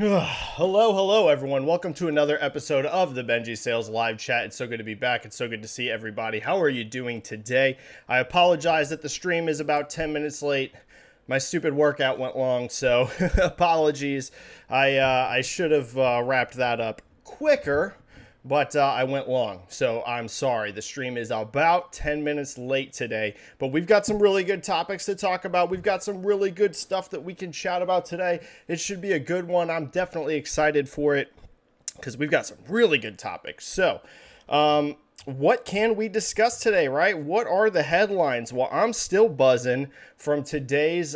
Hello, everyone. Welcome to another episode of the Benji-Sales live chat. It's so good to be back. It's so good to see everybody. How are you doing today? I apologize that the stream is about 10 minutes late. My stupid workout went long, so apologies. I should have wrapped that up quicker, but I went long, so I'm sorry. The stream is about 10 minutes late today, but we've got some really good topics to talk about. We've got some really good stuff that we can chat about today. It should be a good one. I'm definitely excited for it because we've got some really good topics. So, what can we discuss today, right? What are the headlines? Well, I'm still buzzing from today's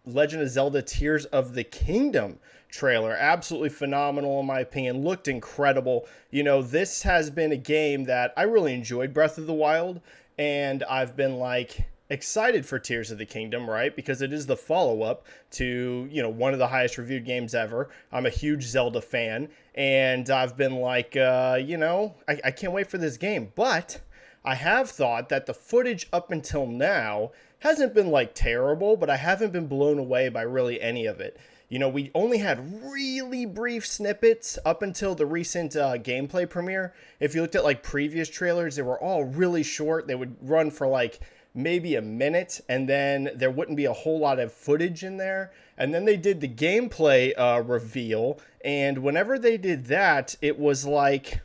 Legend of Zelda Tears of the Kingdom trailer. Absolutely phenomenal, in my opinion. Looked incredible. You know, this has been a game that I really enjoyed, Breath of the Wild, and I've been like excited for Tears of the Kingdom, right? Because it is the follow-up to, you know, one of the highest reviewed games ever. I'm a huge Zelda fan, and I've been like, I can't wait for this game. But I have thought that the footage up until now hasn't been like terrible, but I haven't been blown away by really any of it. You know, we only had really brief snippets up until the recent gameplay premiere. If you looked at like previous trailers, they were all really short. They would run for like maybe a minute, and then there wouldn't be a whole lot of footage in there. And then they did the gameplay reveal, and whenever they did that, it was like,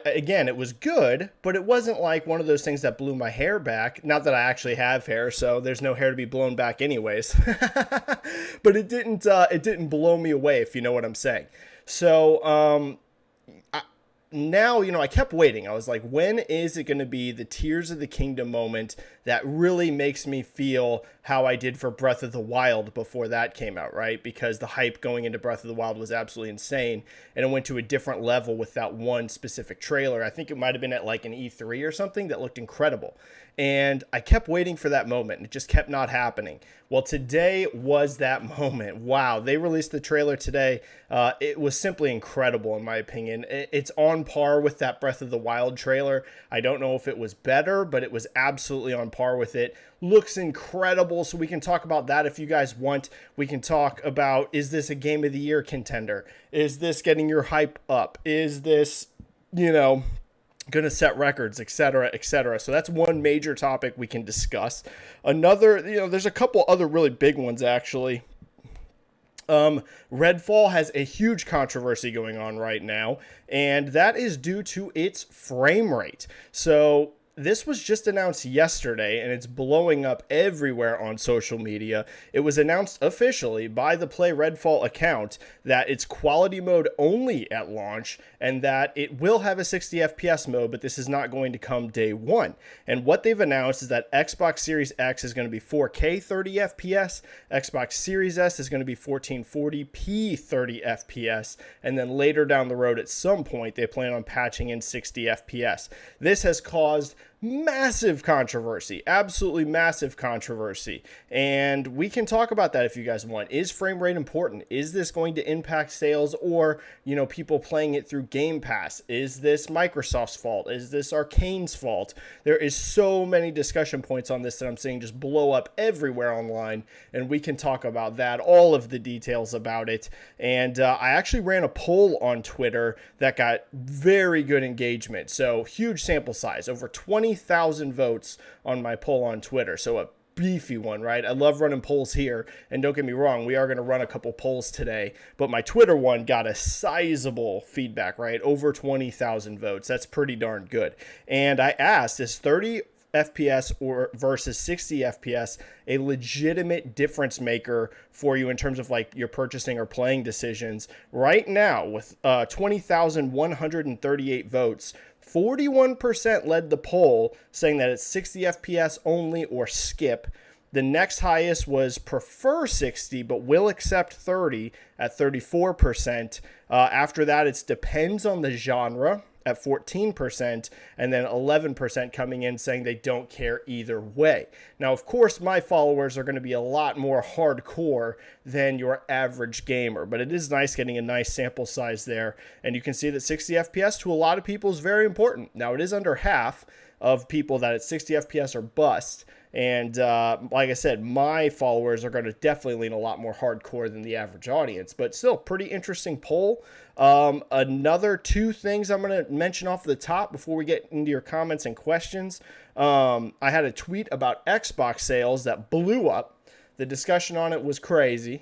again, it was good, but it wasn't like one of those things that blew my hair back. Not that I actually have hair, so there's no hair to be blown back anyways. But it didn't blow me away, if you know what I'm saying. So, now, you know, I kept waiting. I was like, when is it going to be the Tears of the Kingdom moment that really makes me feel how I did for Breath of the Wild before that came out, right? Because the hype going into Breath of the Wild was absolutely insane, and it went to a different level with that one specific trailer. I think it might have been at like an E3 or something that looked incredible. And I kept waiting for that moment, and it just kept not happening. Well, today was that moment. Wow, they released the trailer today. It was simply incredible, in my opinion. It's on par with that Breath of the Wild trailer. I don't know if it was better, but it was absolutely on par with it. Looks incredible, so we can talk about that if you guys want. We can talk about, is this a Game of the Year contender? Is this getting your hype up? Is this, you know, going to set records, etc., etc. So that's one major topic we can discuss. Another, you know, there's a couple other really big ones, actually. Redfall has a huge controversy going on right now, and that is due to its frame rate. So this was just announced yesterday, and it's blowing up everywhere on social media. It was announced officially by the Play Redfall account that it's quality mode only at launch, and that it will have a 60 FPS mode, but this is not going to come day one. And what they've announced is that Xbox Series X is going to be 4K 30 FPS, Xbox Series S is going to be 1440p 30 FPS, and then later down the road at some point they plan on patching in 60 FPS. This has caused massive controversy, absolutely massive controversy, and we can talk about that if you guys want. Is frame rate important? Is this going to impact sales, or, you know, people playing it through Game Pass? Is this Microsoft's fault? Is this Arcane's fault? There is so many discussion points on this that I'm seeing just blow up everywhere online, and we can talk about that, all of the details about it. And I actually ran a poll on Twitter that got very good engagement, so huge sample size, over 20,000 votes on my poll on Twitter. So a beefy one, right? I love running polls here, and don't get me wrong, we are going to run a couple polls today, but my Twitter one got a sizable feedback, right? Over 20,000 votes. That's pretty darn good. And I asked, is 30 FPS or versus 60 FPS a legitimate difference maker for you in terms of like your purchasing or playing decisions? Right now, with 20,138 votes, 41% led the poll, saying that it's 60 FPS only or skip. The next highest was prefer 60, but will accept 30 at 34%. After that, it depends on the genre at 14%, and then 11% coming in saying they don't care either way. Now, of course, my followers are going to be a lot more hardcore than your average gamer, but it is nice getting a nice sample size there, and you can see that 60 FPS to a lot of people is very important. Now, it is under half of people that it's 60 FPS or bust, And like I said, my followers are going to definitely lean a lot more hardcore than the average audience, but still pretty interesting poll. Another two things I'm going to mention off the top before we get into your comments and questions. I had a tweet about Xbox sales that blew up. The discussion on it was crazy.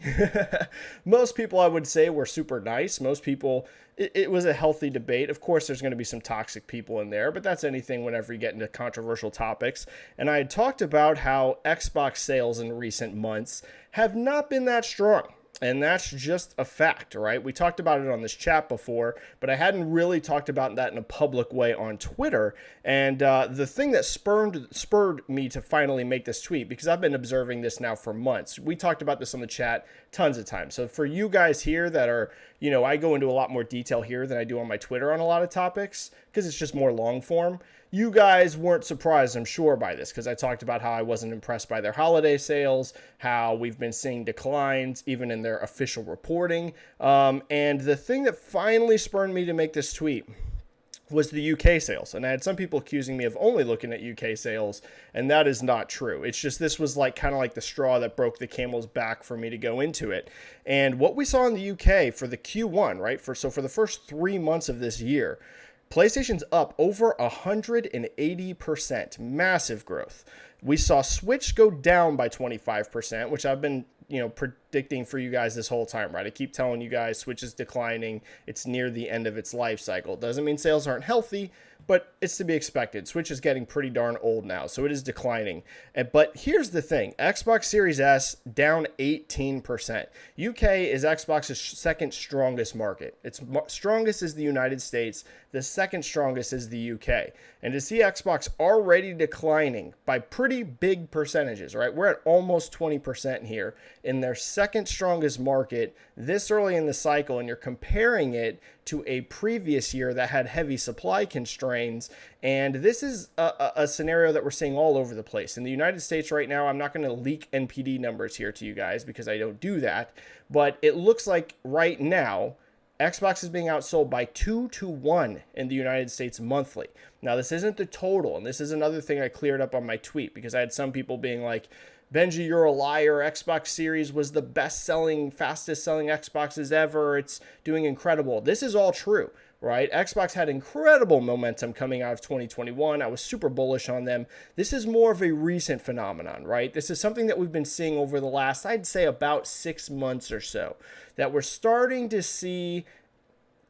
Most people, I would say, were super nice. Most people, it was a healthy debate. Of course, there's going to be some toxic people in there, but that's anything whenever you get into controversial topics. And I had talked about how Xbox sales in recent months have not been that strong. And that's just a fact, right? We talked about it on this chat before, but I hadn't really talked about that in a public way on Twitter. And the thing that spurred me to finally make this tweet, because I've been observing this now for months. We talked about this on the chat tons of times. So for you guys here that are, I go into a lot more detail here than I do on my Twitter on a lot of topics, because it's just more long form. You guys weren't surprised, I'm sure, by this, because I talked about how I wasn't impressed by their holiday sales, how we've been seeing declines even in their official reporting. And the thing that finally spurred me to make this tweet was the UK sales. And I had some people accusing me of only looking at UK sales, and that is not true. It's just this was kind of like the straw that broke the camel's back for me to go into it. And what we saw in the UK for the Q1, right? For the first 3 months of this year, PlayStation's up over 180%, massive growth. We saw Switch go down by 25%, which I've been, predicting for you guys this whole time, right? I keep telling you guys Switch is declining. It's near the end of its life cycle. Doesn't mean sales aren't healthy, but it's to be expected. Switch is getting pretty darn old now, so it is declining. But here's the thing. Xbox Series S down 18%. UK is Xbox's second strongest market. Its strongest is the United States. The second strongest is the UK. And to see Xbox already declining by pretty big percentages, right? We're at almost 20% here in their second strongest market this early in the cycle, and you're comparing it to a previous year that had heavy supply constraints. And this is a scenario that we're seeing all over the place. In the United States right now, I'm not going to leak NPD numbers here to you guys because I don't do that, but it looks like right now Xbox is being outsold by 2-1 in the United States monthly. Now, this isn't the total, and this is another thing I cleared up on my tweet because I had some people being like, Benji, you're a liar. Xbox Series was the best-selling, fastest-selling Xboxes ever. It's doing incredible. This is all true, right? Xbox had incredible momentum coming out of 2021. I was super bullish on them. This is more of a recent phenomenon, right? This is something that we've been seeing over the last, I'd say, about 6 months or so, that we're starting to see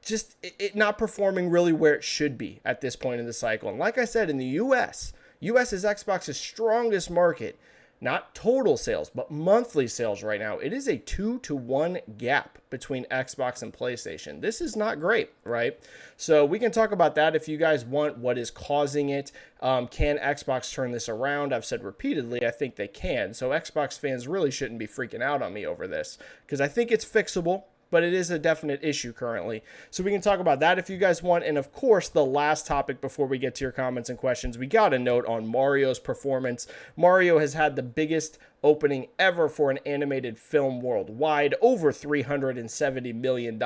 just it not performing really where it should be at this point in the cycle. And like I said, in the US is Xbox's strongest market. Not total sales, but monthly sales right now. It is a 2-1 gap between Xbox and PlayStation. This is not great, right? So we can talk about that if you guys want. What is causing it? Can Xbox turn this around? I've said repeatedly, I think they can. So Xbox fans really shouldn't be freaking out on me over this because I think it's fixable, but it is a definite issue currently. So we can talk about that if you guys want. And of course, the last topic before we get to your comments and questions, we got a note on Mario's performance. Mario has had the biggest opening ever for an animated film worldwide, over $370 million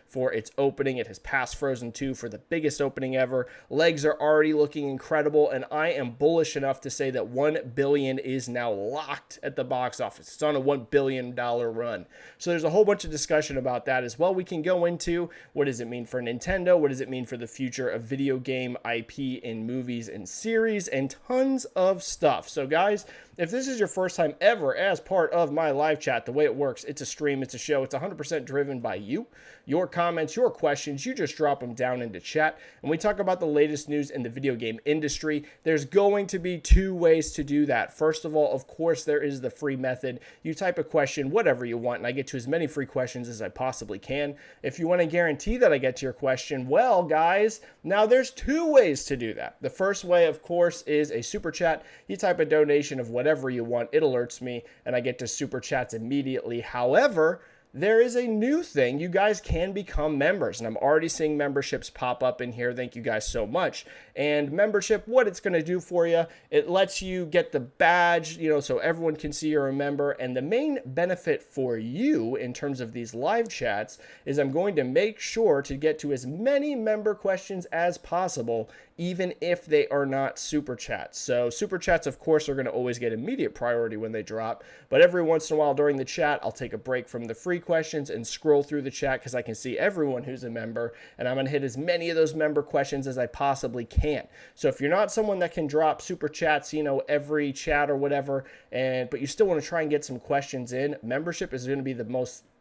for its opening. It has passed Frozen 2 for the biggest opening ever. Legs are already looking incredible, and I am bullish enough to say that $1 billion is now locked at the box office. It's on a $1 billion run. So there's a whole bunch of discussion about that as well. We can go into what does it mean for Nintendo, what does it mean for the future of video game IP in movies and series, and tons of stuff. So guys, if this is your first time ever as part of my live chat, the way it works, it's a stream, it's a show, it's 100% driven by you. Your comments, your questions, you just drop them down into chat, and we talk about the latest news in the video game industry. There's going to be two ways to do that. First of all, of course, there is the free method. You type a question, whatever you want, and I get to as many free questions as I possibly can. If you want to guarantee that I get to your question, well, guys, now there's two ways to do that. The first way, of course, is a super chat. You type a donation of whatever you want, it alerts me, and I get to super chats immediately. However, there is a new thing. You guys can become members, and I'm already seeing memberships pop up in here. Thank you guys so much. And membership, what it's going to do for you, it lets you get the badge, so everyone can see you're a member. And the main benefit for you in terms of these live chats is I'm going to make sure to get to as many member questions as possible even if they are not super chats. So super chats, of course, are going to always get immediate priority when they drop, but every once in a while during the chat, I'll take a break from the free questions and scroll through the chat because I can see everyone who's a member, and I'm going to hit as many of those member questions as I possibly can. So if you're not someone that can drop super chats, you know, every chat or whatever, but you still want to try and get some questions in, membership is going to be the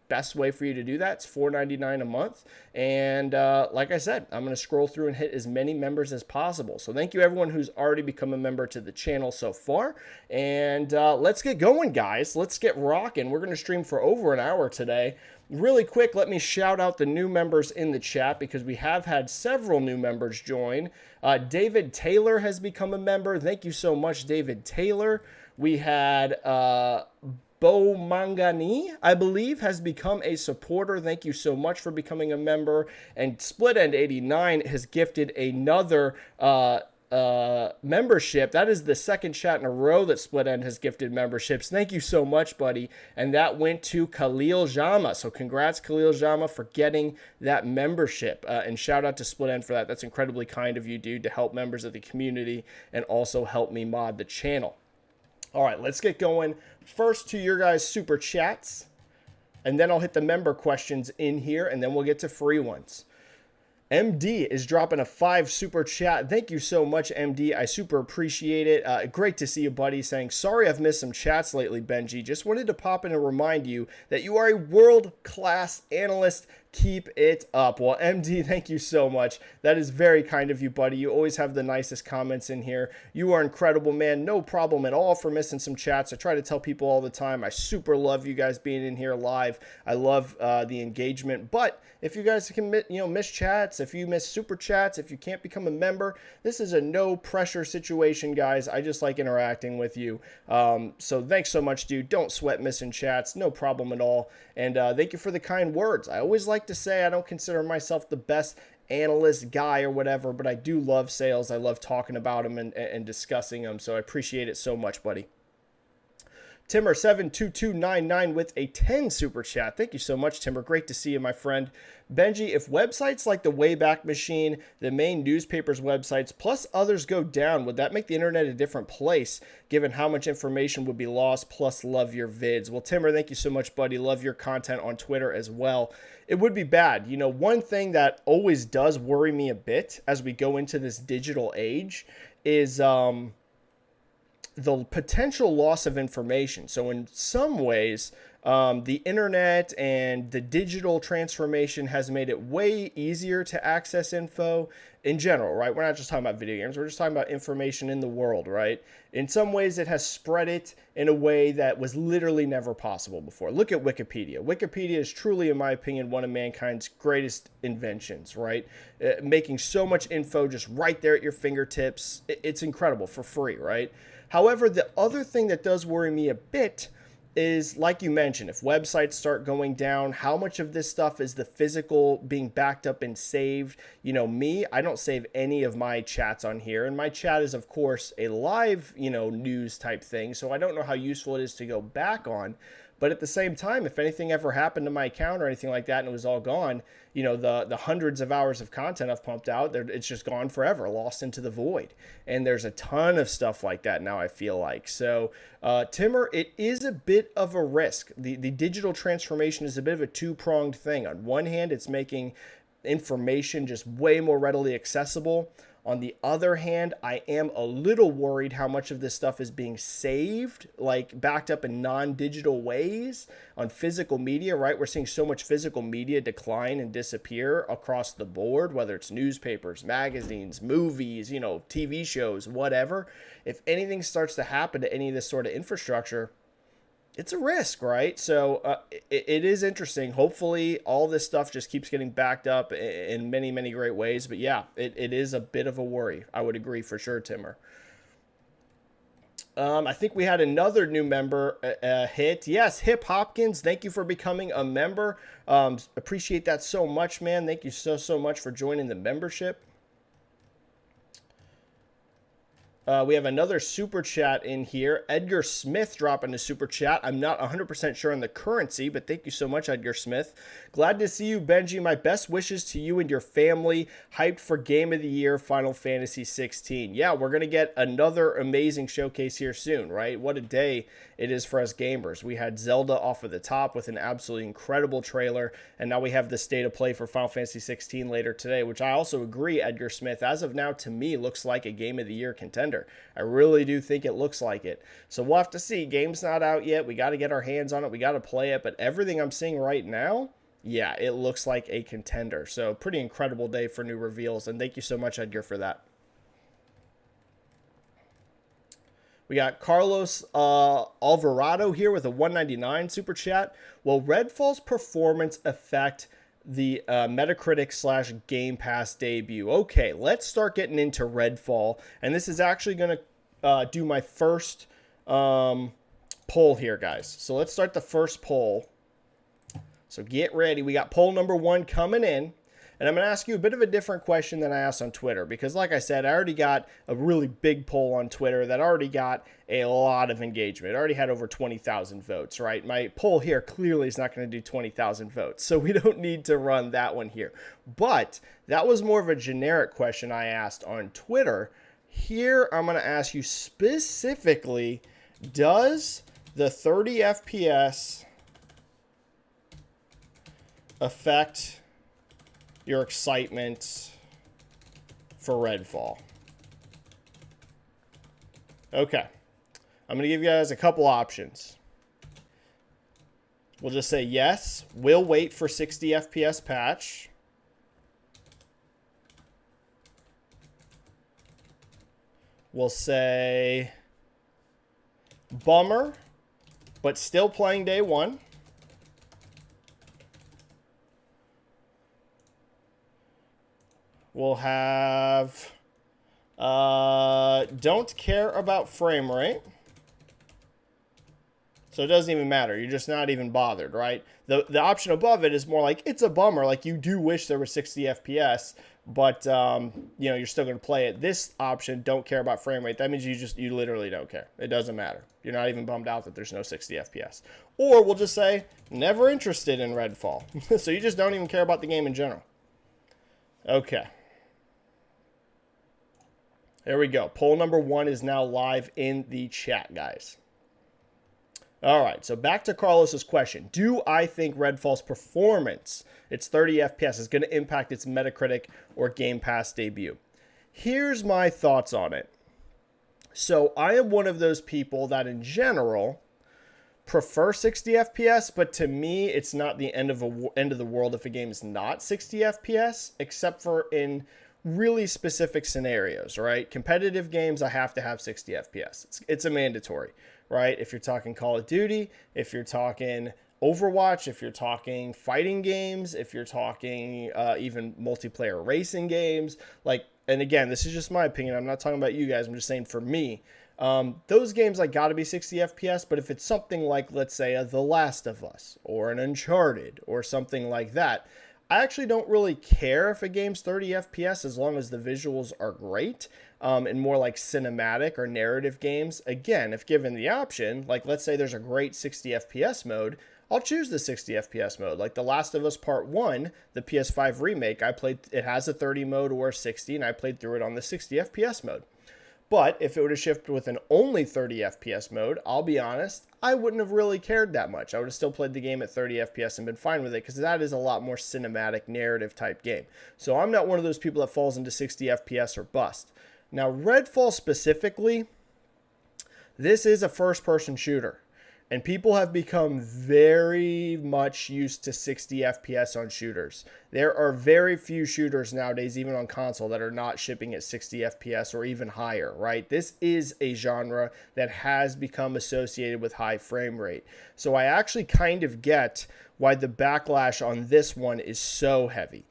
best way for you to do that. It's $4.99 a month, and like I said, I'm going to scroll through and hit as many members as possible. So thank you everyone who's already become a member to the channel so far, and let's get going, guys. Let's get rocking. We're going to stream for over an hour today. Really quick, let me shout out the new members in the chat because we have had several new members join. David Taylor has become a member. Thank you so much, David Taylor. We had Bo Mangani, I believe, has become a supporter. Thank you so much for becoming a member. And SplitEnd89 has gifted another membership. That is the second chat in a row that Split End has gifted memberships. Thank you so much, buddy. And that went to Khalil Jama. So congrats, Khalil Jama, for getting that membership. And shout out to Split End for that. That's incredibly kind of you, dude, to help members of the community and also help me mod the channel. All right, let's get going. First to your guys' super chats, and then I'll hit the member questions in here, and then we'll get to free ones. MD is dropping a 5 super chat. Thank you so much, MD. I super appreciate it. Great to see you, buddy. Saying, sorry I've missed some chats lately, Benji. Just wanted to pop in and remind you that you are a world-class analyst. Keep it up. Well, MD, thank you so much. That is very kind of you, buddy. You always have the nicest comments in here. You are incredible, man. No problem at all for missing some chats. I try to tell people all the time, I super love you guys being in here live. I love the engagement. But if you guys can miss chats, if you miss super chats, if you can't become a member, this is a no pressure situation, guys. I just like interacting with you. So thanks so much, dude. Don't sweat missing chats. No problem at all. And thank you for the kind words. I always like to say I don't consider myself the best analyst guy or whatever, but I do love sales. I love talking about them and discussing them. So I appreciate it so much, buddy. Timmer72299 with a 10 super chat. Thank you so much, Timmer. Great to see you, my friend. Benji, if websites like the Wayback Machine, the main newspaper's websites, plus others go down, would that make the internet a different place, given how much information would be lost, plus love your vids? Well, Timmer, thank you so much, buddy. Love your content on Twitter as well. It would be bad. You know, one thing that always does worry me a bit as we go into this digital age is the potential loss of information. So in some ways, the internet and the digital transformation has made it way easier to access info in general, right? We're not just talking about video games. We're just talking about information in the world, right? In some ways, it has spread it in a way that was literally never possible before. Look at Wikipedia. Wikipedia is truly, in my opinion, one of mankind's greatest inventions, right? Making so much info just right there at your fingertips. It's incredible for free, right? However, the other thing that does worry me a bit is, like you mentioned, if websites start going down, how much of this stuff is the physical being backed up and saved? You know, me, I don't save any of my chats on here. And my chat is, of course, a live, news type thing. So I don't know how useful it is to go back on. But at the same time, if anything ever happened to my account or anything like that and it was all gone, the hundreds of hours of content I've pumped out, it's just gone forever, lost into the void. And there's a ton of stuff like that now, I feel like. So, Timmer, it is a bit of a risk. The digital transformation is a bit of a two-pronged thing. On one hand, it's making information just way more readily accessible. On the other hand, I am a little worried how much of this stuff is being saved, like backed up in non-digital ways on physical media, right? We're seeing so much physical media decline and disappear across the board, whether it's newspapers, magazines, movies, TV shows, whatever. If anything starts to happen to any of this sort of infrastructure, it's a risk, right? So it is interesting. Hopefully all this stuff just keeps getting backed up in many, many great ways. But yeah, it is a bit of a worry. I would agree for sure, Timmer. I think we had another new member hit. Yes, Hip Hopkins, thank you for becoming a member. Appreciate that so much, man. Thank you so much for joining the membership. We have another super chat in here. Edgar Smith dropping a super chat. I'm not 100% sure on the currency, but thank you so much, Edgar Smith. Glad to see you, Benji. My best wishes to you and your family. Hyped for Game of the Year, Final Fantasy 16. Yeah, we're going to get another amazing showcase here soon, right? What a day it is for us gamers. We had Zelda off of the top with an absolutely incredible trailer, and now we have the state of play for Final Fantasy 16 later today, which I also agree, Edgar Smith, as of now, to me, looks like a Game of the Year contender. I really do think it looks like it. So we'll have to see. Game's not out yet. We got to get our hands on it. We got to play it, but everything I'm seeing right now, yeah, it looks like a contender. So pretty incredible day for new reveals, and thank you so much, Edgar, for that. We got Carlos Alvarado here with a 199 super chat. Will Redfall's performance affect the Metacritic / Game Pass debut? Okay, let's start getting into Redfall. And this is actually going to do my first poll here, guys. So let's start the first poll. So get ready. We got poll number 1 coming in. And I'm going to ask you a bit of a different question than I asked on Twitter, because like I said, I already got a really big poll on Twitter that already got a lot of engagement. It already had over 20,000 votes, right? My poll here clearly is not going to do 20,000 votes, so we don't need to run that one here. But that was more of a generic question I asked on Twitter. Here, I'm going to ask you specifically, does the 30 FPS affect your excitement for Redfall? Okay. I'm going to give you guys a couple options. We'll just say yes, we'll wait for 60 FPS patch. We'll say bummer, but still playing day 1. We'll have don't care about frame rate. So it doesn't even matter. You're just not even bothered, right? The option above it is more like, it's a bummer. Like, you do wish there was 60 FPS, but, you know, you're still going to play it. This option, don't care about frame rate, that means you literally don't care. It doesn't matter. You're not even bummed out that there's no 60 FPS. Or we'll just say, never interested in Redfall. So you just don't even care about the game in general. Okay. There we go. Poll number 1 is now live in the chat, guys. All right, so back to Carlos's question. Do I think Redfall's performance, its 30 FPS, is going to impact its Metacritic or Game Pass debut? Here's my thoughts on it. So I am one of those people that in general prefer 60 FPS, but to me, it's not the end of the world if a game is not 60 FPS, except for in really specific scenarios, right? Competitive games, I have to have 60 FPS. It's a mandatory, right? If you're talking Call of Duty, if you're talking Overwatch, if you're talking fighting games, if you're talking even multiplayer racing games, like, and again, this is just my opinion. I'm not talking about you guys. I'm just saying for me, those games, like, gotta be 60 FPS, but if it's something like, let's say, The Last of Us or an Uncharted or something like that, I actually don't really care if a game's 30 FPS as long as the visuals are great. In more like cinematic or narrative games, again, if given the option, like let's say there's a great 60 FPS mode, I'll choose the 60 FPS mode. Like The Last of Us Part 1, the PS5 remake, I played, it has a 30 mode or 60, and I played through it on the 60 FPS mode. But if it would have shifted with an only 30 FPS mode, I'll be honest, I wouldn't have really cared that much. I would have still played the game at 30 FPS and been fine with it, because that is a lot more cinematic narrative type game. So I'm not one of those people that falls into 60 FPS or bust. Now, Redfall specifically, this is a first-person shooter, and people have become very much used to 60 FPS on shooters. There are very few shooters nowadays, even on console, that are not shipping at 60 FPS or even higher, right? This is a genre that has become associated with high frame rate. So I actually kind of get why the backlash on this one is so heavy,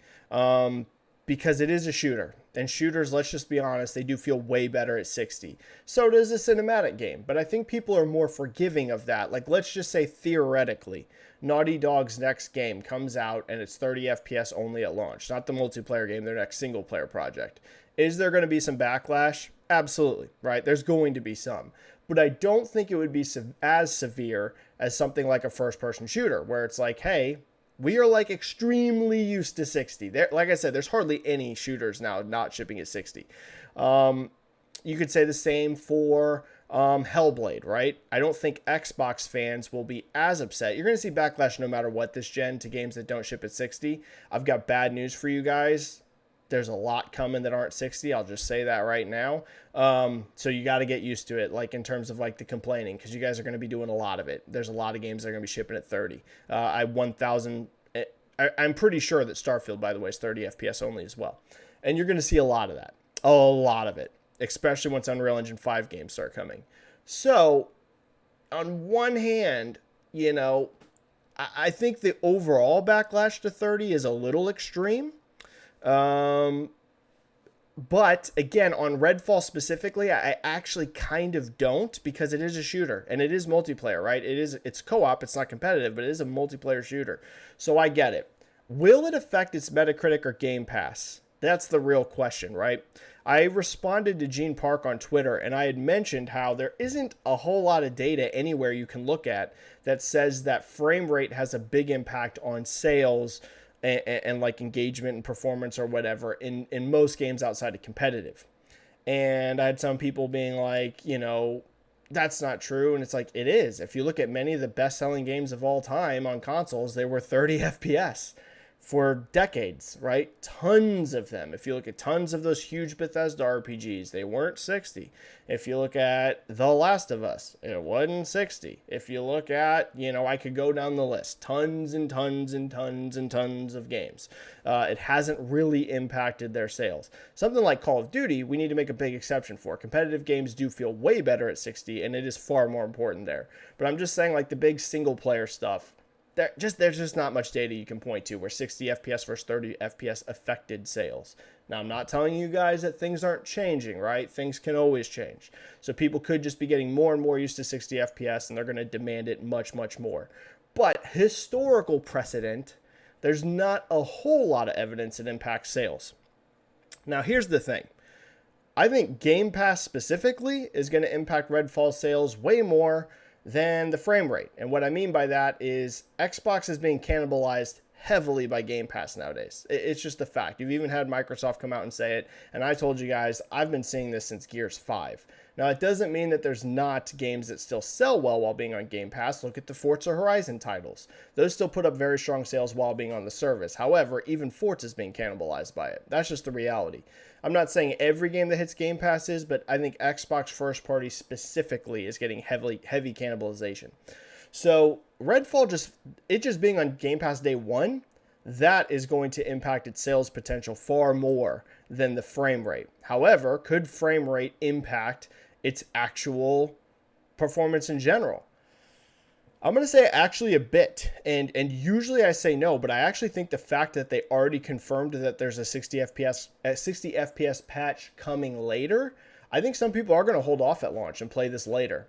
because it is a shooter. And shooters, let's just be honest, they do feel way better at 60. So does a cinematic game. But I think people are more forgiving of that. Like, let's just say theoretically, Naughty Dog's next game comes out and it's 30 FPS only at launch. Not the multiplayer game, their next single player project. Is there going to be some backlash? Absolutely, right? There's going to be some. But I don't think it would be as severe as something like a first-person shooter, where it's like, hey, we are like extremely used to 60. There, like I said, there's hardly any shooters now not shipping at 60. You could say the same for Hellblade, right? I don't think Xbox fans will be as upset. You're going to see backlash no matter what this gen to games that don't ship at 60. I've got bad news for you guys. There's a lot coming that aren't 60. I'll just say that right now. So you got to get used to it, like in terms of like the complaining, because you guys are going to be doing a lot of it. There's a lot of games that are going to be shipping at 30. I'm pretty sure that Starfield, by the way, is 30 FPS only as well. And you're going to see a lot of that. A lot of it, especially once Unreal Engine 5 games start coming. So on one hand, you know, I think the overall backlash to 30 is a little extreme. But again, on Redfall specifically, I actually kind of don't, because it is a shooter and it is multiplayer, right? It's co-op, it's not competitive, but it is a multiplayer shooter. So I get it. Will it affect its Metacritic or Game Pass? That's the real question, right? I responded to Gene Park on Twitter, and I had mentioned how there isn't a whole lot of data anywhere you can look at that says that frame rate has a big impact on sales and like engagement and performance or whatever in most games outside of competitive. And I had some people being like, you know, that's not true. And it's like, it is. If you look at many of the best-selling games of all time on consoles, they were 30 FPS for decades, right? Tons of them. If you look at tons of those huge Bethesda RPGs, they weren't 60. If you look at The Last of Us, it wasn't 60. If you look at, you know, I could go down the list, tons and tons and tons and tons of games. It hasn't really impacted their sales. Something like Call of Duty, we need to make a big exception for. Competitive games do feel way better at 60, and it is far more important there. But I'm just saying, like, the big single-player stuff, there's just not much data you can point to where 60 FPS versus 30 FPS affected sales. Now, I'm not telling you guys that things aren't changing, right? Things can always change. So people could just be getting more and more used to 60 FPS, and they're going to demand it much, much more. But historical precedent, there's not a whole lot of evidence that impacts sales. Now, here's the thing. I think Game Pass specifically is going to impact Redfall sales way more than the frame rate. And what I mean by that is Xbox is being cannibalized heavily by Game Pass nowadays. It's just a fact. You've even had Microsoft come out and say it. And I told you guys, I've been seeing this since Gears 5. Now, it doesn't mean that there's not games that still sell well while being on Game Pass. Look at the Forza Horizon titles. Those still put up very strong sales while being on the service. However, even Forza is being cannibalized by it. That's just the reality. I'm not saying every game that hits Game Pass is, but I think Xbox first party specifically is getting heavy cannibalization. So Redfall just being on Game Pass day one, that is going to impact its sales potential far more than the frame rate. However, could frame rate impact its actual performance in general? I'm going to say actually a bit, and usually I say no, but I actually think the fact that they already confirmed that there's a 60 FPS patch coming later, I think some people are going to hold off at launch and play this later.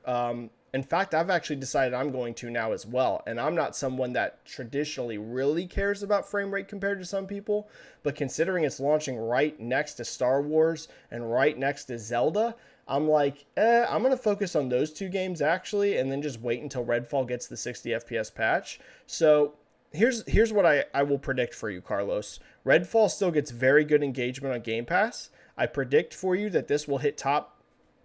In fact, I've actually decided I'm going to now as well, and I'm not someone that traditionally really cares about frame rate compared to some people, but considering it's launching right next to Star Wars and right next to Zelda, I'm like, I'm going to focus on those two games actually, and then just wait until Redfall gets the 60 FPS patch. So here's what I will predict for you, Carlos. Redfall still gets very good engagement on Game Pass. I predict for you that this will hit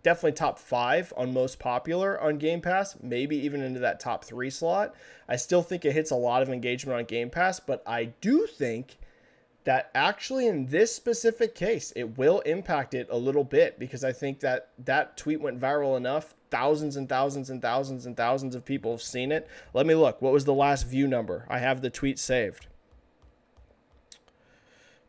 definitely top 5 on most popular on Game Pass, maybe even into that top 3 slot. I still think it hits a lot of engagement on Game Pass, but I do think that actually in this specific case, it will impact it a little bit, because I think that tweet went viral enough. Thousands and thousands and thousands and thousands of people have seen it. Let me look. What was the last view number? I have the tweet saved.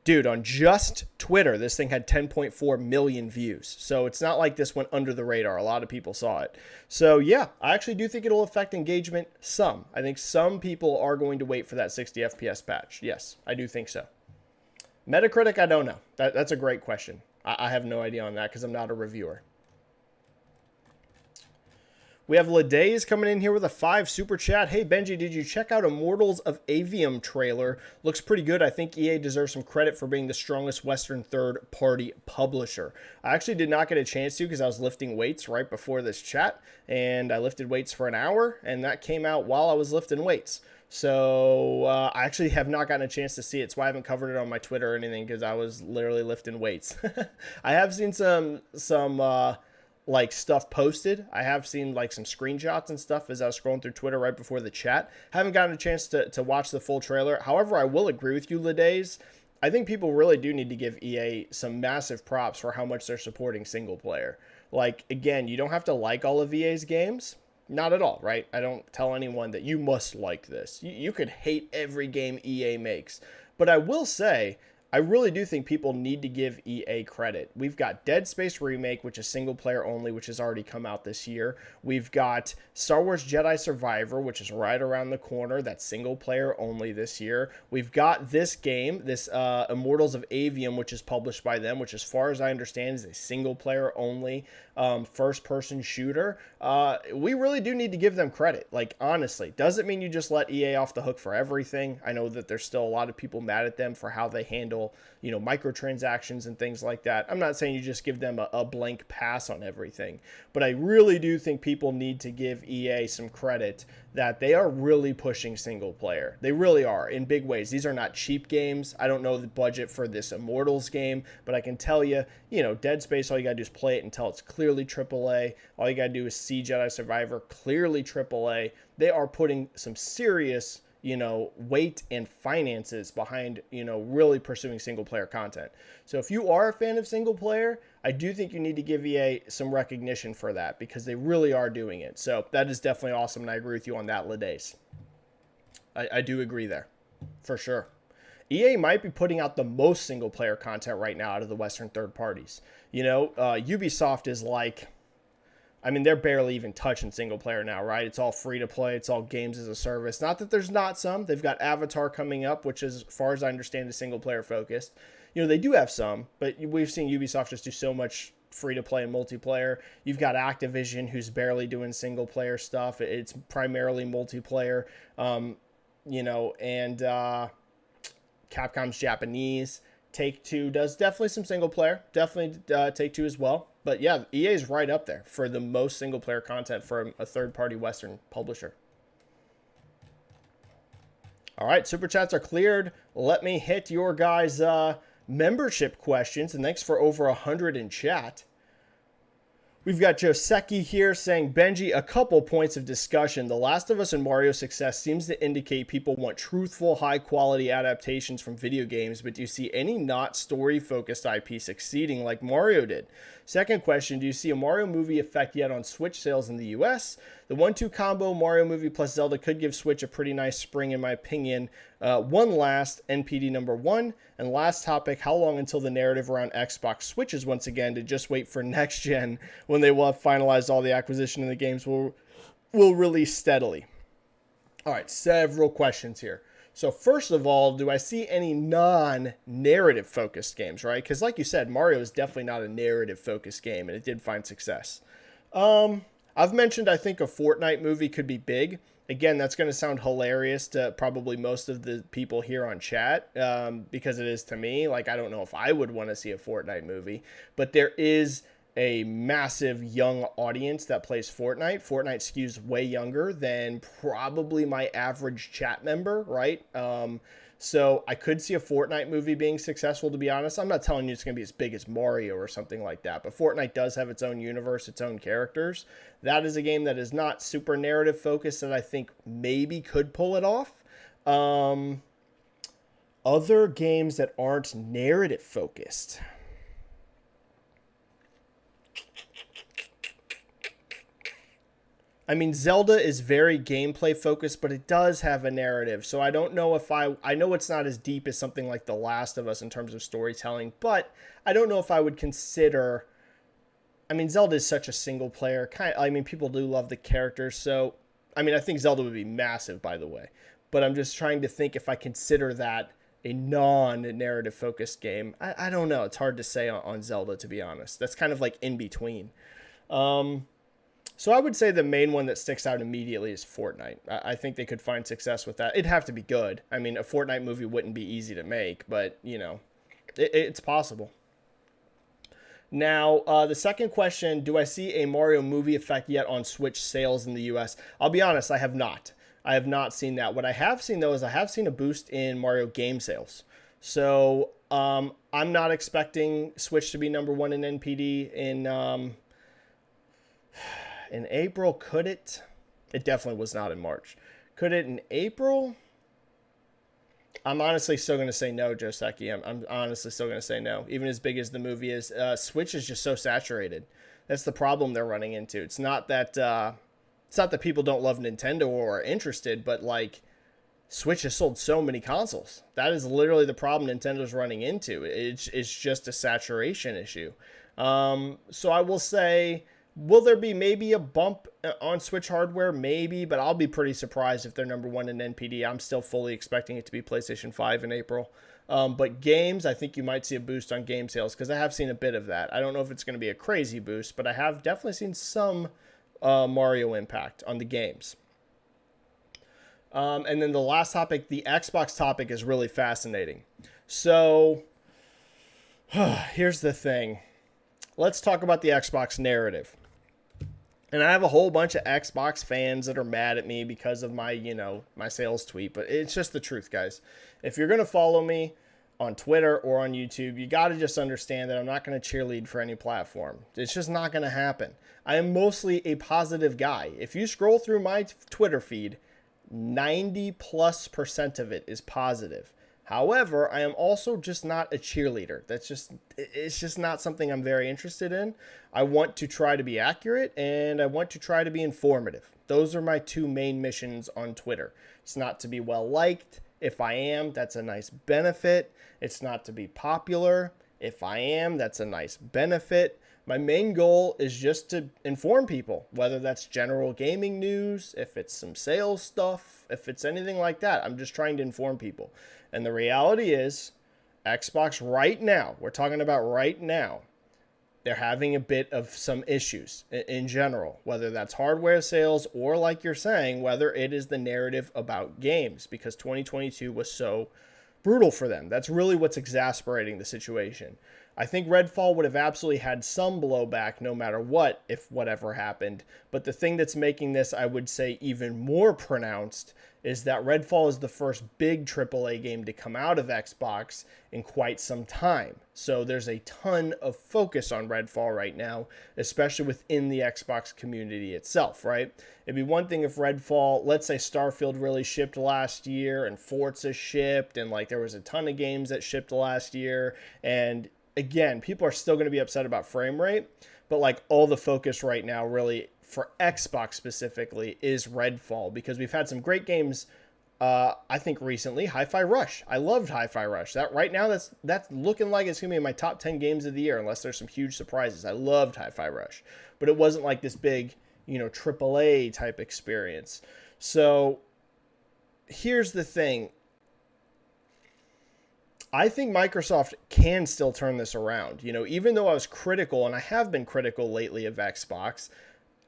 Dude, on just Twitter, this thing had 10.4 million views. So it's not like this went under the radar. A lot of people saw it. So yeah, I actually do think it'll affect engagement some. I think some people are going to wait for that 60 FPS patch. Yes, I do think so. Metacritic, I don't know. That's a great question. I have no idea on that because I'm not a reviewer. We have Ladays coming in here with a 5 super chat. Hey, Benji, did you check out Immortals of Avium trailer? Looks pretty good. I think EA deserves some credit for being the strongest Western third-party publisher. I actually did not get a chance to because I was lifting weights right before this chat, and I lifted weights for an hour, and that came out while I was lifting weights. So I actually have not gotten a chance to see it, so I haven't covered it on my Twitter or anything because I was literally lifting weights. I have seen some like stuff posted. I have seen like some screenshots and stuff as I was scrolling through Twitter right before the chat. Haven't gotten a chance to watch the full trailer. However, I will agree with you, Ladays. I think people really do need to give EA some massive props for how much they're supporting single player. Like, again, you don't have to like all of EA's games. Not at all, right? I don't tell anyone that you must like this. You could hate every game EA makes. But I will say, I really do think people need to give EA credit. We've got Dead Space Remake, which is single player only, which has already come out this year. We've got Star Wars Jedi Survivor, which is right around the corner. That's single player only this year. We've got this game, this Immortals of Avium, which is published by them, which as far as I understand is a single player only first person shooter. We really do need to give them credit. Like, honestly, doesn't mean you just let EA off the hook for everything. I know that there's still a lot of people mad at them for how they handle, you know, microtransactions and things like that. I'm not saying you just give them a blank pass on everything, but I really do think people need to give EA some credit that they are really pushing single player. They really are in big ways. These are not cheap games. I don't know the budget for this Immortals game, but I can tell you, you know, Dead Space, all you gotta do is play it until it's clearly AAA. All you gotta do is see Jedi Survivor, clearly AAA. They are putting some serious, you know, weight and finances behind, you know, really pursuing single player content. So if you are a fan of single player, I do think you need to give EA some recognition for that because they really are doing it. So that is definitely awesome, and I agree with you on that, Ladays. I do agree there, for sure. EA might be putting out the most single player content right now out of the Western third parties. You know, Ubisoft is like, I mean, they're barely even touching single player now, right? It's all free to play. It's all games as a service. Not that there's not some. They've got Avatar coming up, which is, as far as I understand, is single player focused. You know, they do have some, but we've seen Ubisoft just do so much free to play and multiplayer. You've got Activision, who's barely doing single player stuff. It's primarily multiplayer, you know, and Capcom's Japanese. Take-Two does definitely some single player. Definitely Take-Two as well. But yeah, EA is right up there for the most single player content from a third-party Western publisher. All right, super chats are cleared. Let me hit your guys' membership questions. And thanks for over 100 in chat. We've got Joseki here saying, Benji, a couple points of discussion. The Last of Us and Mario's success seems to indicate people want truthful, high-quality adaptations from video games, but do you see any not story-focused IP succeeding like Mario did? Second question, do you see a Mario movie effect yet on Switch sales in the US? The 1-2 combo, Mario movie plus Zelda, could give Switch a pretty nice spring, in my opinion. One last, NPD number 1. And last topic, how long until the narrative around Xbox switches once again to just wait for next gen when they will have finalized all the acquisition and the games will release steadily? All right, several questions here. So first of all, do I see any non-narrative focused games, right? Because like you said, Mario is definitely not a narrative focused game, and it did find success. I've mentioned I think a Fortnite movie could be big. Again, that's going to sound hilarious to probably most of the people here on chat, because it is to me. Like, I don't know if I would want to see a Fortnite movie, but there is a massive young audience that plays Fortnite. Fortnite skews way younger than probably my average chat member, right? So I could see a Fortnite movie being successful, to be honest. I'm not telling you it's going to be as big as Mario or something like that, but Fortnite does have its own universe, its own characters. That is a game that is not super narrative focused that I think maybe could pull it off. Other games that aren't narrative focused. I mean, Zelda is very gameplay focused, but it does have a narrative. So I don't know if I know it's not as deep as something like The Last of Us in terms of storytelling, but I don't know if I would consider, I mean, Zelda is such a single player I mean, people do love the characters. So, I mean, I think Zelda would be massive, by the way, but I'm just trying to think if I consider that a non-narrative focused game. I don't know. It's hard to say on Zelda, to be honest. That's kind of like in between. So I would say the main one that sticks out immediately is Fortnite. I think they could find success with that. It'd have to be good. I mean, a Fortnite movie wouldn't be easy to make, but, it's possible. Now, the second question, do I see a Mario movie effect yet on Switch sales in the US? I'll be honest, I have not. I have not seen that. What I have seen, though, is I have seen a boost in Mario game sales. So I'm not expecting Switch to be number one in NPD in April. Could it? It definitely was not in March. Could it in April? I'm honestly still going to say no, Joseki. I'm honestly still going to say no. Even as big as the movie is, Switch is just so saturated. That's the problem they're running into. It's not that people don't love Nintendo or are interested, but like Switch has sold so many consoles. That is literally the problem Nintendo's running into. It's just a saturation issue. So I will say, will there be maybe a bump on Switch hardware? Maybe, but I'll be pretty surprised if they're number one in NPD. I'm still fully expecting it to be PlayStation 5 in April. But games, I think you might see a boost on game sales because I have seen a bit of that. I don't know if it's going to be a crazy boost, but I have definitely seen some Mario impact on the games. And then the last topic, the Xbox topic, is really fascinating. So here's the thing. Let's talk about the Xbox narrative. And I have a whole bunch of Xbox fans that are mad at me because of my, my sales tweet. But it's just the truth, guys. If you're going to follow me on Twitter or on YouTube, you got to just understand that I'm not going to cheerlead for any platform. It's just not going to happen. I am mostly a positive guy. If you scroll through my Twitter feed, 90+% of it is positive. However, I am also just not a cheerleader. It's just not something I'm very interested in. I want to try to be accurate and I want to try to be informative. Those are my two main missions on Twitter. It's not to be well liked. If I am, that's a nice benefit. It's not to be popular. If I am, that's a nice benefit. My main goal is just to inform people, whether that's general gaming news, if it's some sales stuff, if it's anything like that. I'm just trying to inform people. And the reality is, Xbox right now, we're talking about right now, they're having a bit of some issues in general, whether that's hardware sales or, like you're saying, whether it is the narrative about games, because 2022 was so brutal for them. That's really what's exasperating the situation. I think Redfall would have absolutely had some blowback no matter what, if whatever happened. But the thing that's making this, I would say, even more pronounced is that Redfall is the first big AAA game to come out of Xbox in quite some time. So there's a ton of focus on Redfall right now, especially within the Xbox community itself, right? It'd be one thing if Redfall, let's say Starfield really shipped last year and Forza shipped and like there was a ton of games that shipped last year. And again, people are still going to be upset about frame rate, but like all the focus right now really for Xbox specifically is Redfall, because we've had some great games. I think recently, Hi-Fi Rush. I loved Hi-Fi Rush. That right now, that's looking like it's gonna be in my top 10 games of the year, unless there's some huge surprises. I loved Hi-Fi Rush, but it wasn't like this big, AAA type experience. So here's the thing. I think Microsoft can still turn this around. Even though I was critical, and I have been critical lately of Xbox,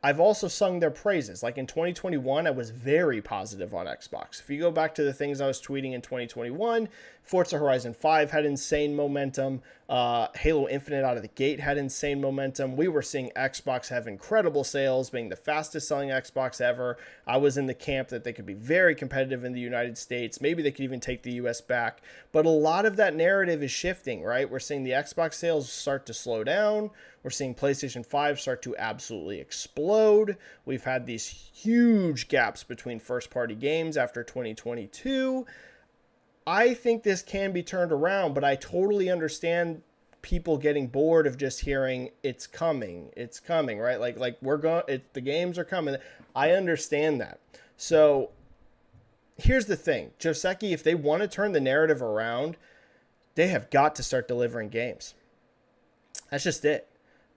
I've also sung their praises. Like in 2021, I was very positive on Xbox. If you go back to the things I was tweeting in 2021, Forza Horizon 5 had insane momentum. Halo Infinite out of the gate had insane momentum. We were seeing Xbox have incredible sales, being the fastest selling Xbox ever. I was in the camp that they could be very competitive in the United States. Maybe they could even take the US back. But a lot of that narrative is shifting, right? We're seeing the Xbox sales start to slow down. We're seeing PlayStation 5 start to absolutely explode. We've had these huge gaps between first-party games after 2022. I think this can be turned around, but I totally understand people getting bored of just hearing it's coming, right? Like we're going, the games are coming. I understand that. So here's the thing, Joseki, if they want to turn the narrative around, they have got to start delivering games. That's just it.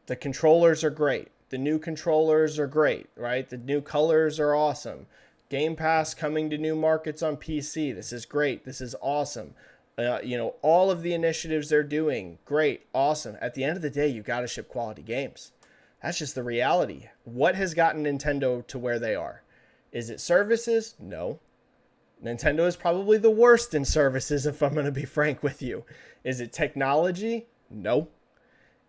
The controllers are great. The new controllers are great, right? The new colors are awesome. Game Pass coming to new markets on PC. This is great. This is awesome. All of the initiatives they're doing, great, awesome. At the end of the day, you've got to ship quality games. That's just the reality. What has gotten Nintendo to where they are? Is it services? No. Nintendo is probably the worst in services, if I'm going to be frank with you. Is it technology? No.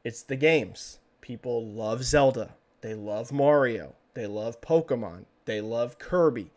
It's the games. People love Zelda. They love Mario. They love Pokemon. They love Kirby.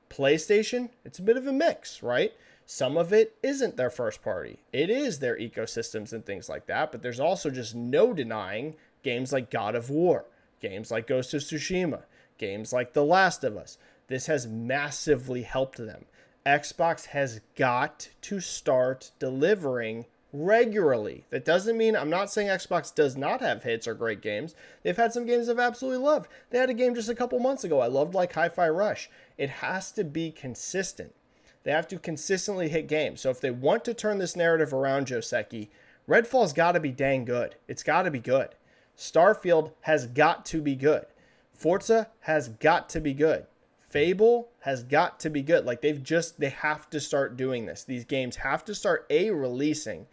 PlayStation, it's a bit of a mix, right? Some of it isn't their first party. It is their ecosystems and things like that, but there's also just no denying games like God of War, games like Ghost of Tsushima, games like The Last of Us. This has massively helped them. Xbox has got to start delivering regularly. That doesn't mean, I'm not saying Xbox does not have hits or great games. They've had some games I've absolutely loved. They had a game just a couple months ago I loved, like Hi-Fi Rush. It has to be consistent. They have to consistently hit games. So if they want to turn this narrative around, Joseki, Redfall's got to be dang good. It's got to be good. Starfield has got to be good. Forza has got to be good. Fable has got to be good. Like they have to start doing this. These games have to start releasing.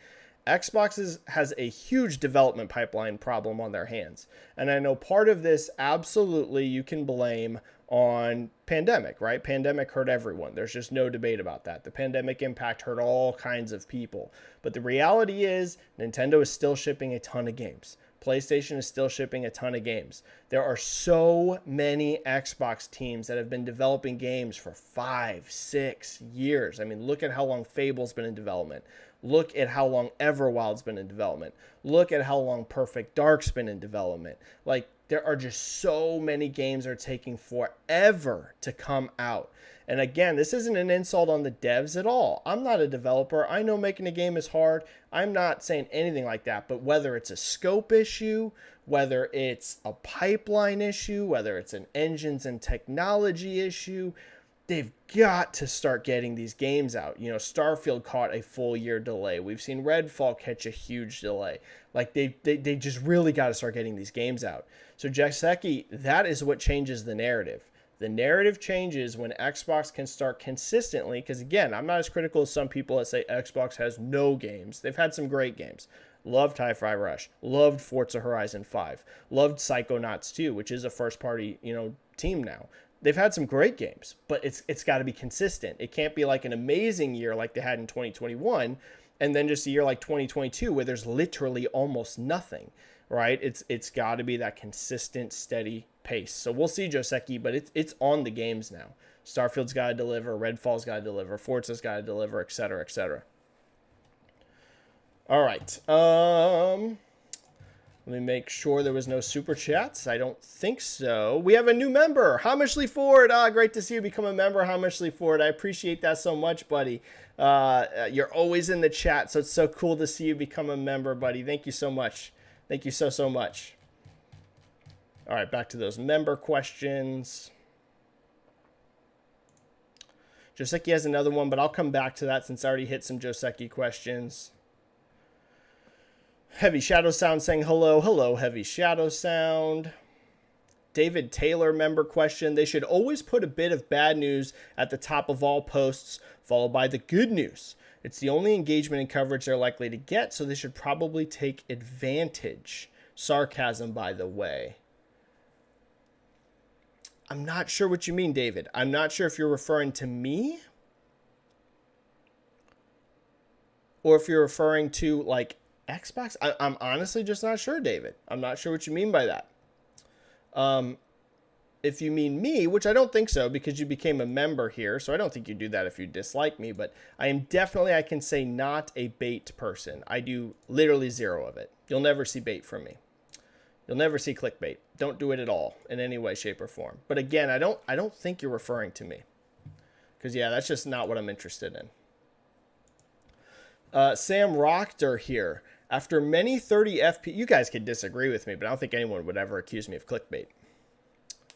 Xbox has a huge development pipeline problem on their hands. And I know part of this absolutely you can blame on pandemic, right? Pandemic hurt everyone. There's just no debate about that. The pandemic impact hurt all kinds of people. But the reality is Nintendo is still shipping a ton of games. PlayStation is still shipping a ton of games. There are so many Xbox teams that have been developing games for 5, 6 years. I mean, look at how long Fable's been in development. Look at how long Everwild's been in development. Look at how long Perfect Dark's been in development. Like, there are just so many games that are taking forever to come out. And again, this isn't an insult on the devs at all. I'm not a developer. I know making a game is hard. I'm not saying anything like that. But whether it's a scope issue, whether it's a pipeline issue, whether it's an engines and technology issue, they've got to start getting these games out. You know, Starfield caught a full year delay. We've seen Redfall catch a huge delay. Like, they just really got to start getting these games out. So, Jaceki, that is what changes the narrative. The narrative changes when Xbox can start consistently, because again, I'm not as critical as some people that say Xbox has no games. They've had some great games. Loved Hi-Fi Rush. Loved Forza Horizon 5. Loved Psychonauts 2, which is a first-party, team now. They've had some great games, but it's got to be consistent. It can't be like an amazing year like they had in 2021, and then just a year like 2022 where there's literally almost nothing, right? It's got to be that consistent, steady pace. So we'll see, Joseki, but it's on the games now. Starfield's got to deliver, Redfall's got to deliver, Forza's got to deliver, etc., etc. All right. Let me make sure there was no super chats. I don't think so. We have a new member, Hamishly Ford. Great to see you become a member, Hamishly Ford. I appreciate that so much, buddy. You're always in the chat, so it's so cool to see you become a member, buddy. Thank you so much. Thank you so much. All right, back to those member questions. Joseki has another one, but I'll come back to that since I already hit some Joseki questions. Heavy Shadow Sound saying hello. Hello, Heavy Shadow Sound. David Taylor member question. They should always put a bit of bad news at the top of all posts, followed by the good news. It's the only engagement and coverage they're likely to get, so they should probably take advantage. Sarcasm, by the way. I'm not sure what you mean, David. I'm not sure if you're referring to me or if you're referring to, like, Xbox? I'm honestly just not sure, David. I'm not sure what you mean by that. If you mean me, which I don't think so because you became a member here, so I don't think you do that if you dislike me, but I am definitely, I can say, not a bait person. I do literally zero of it. You'll never see bait from me. You'll never see clickbait. Don't do it at all in any way, shape, or form. But again, I don't think you're referring to me. Because, yeah, that's just not what I'm interested in. Sam Rochter here. After many 30 FPS, you guys could disagree with me, but I don't think anyone would ever accuse me of clickbait.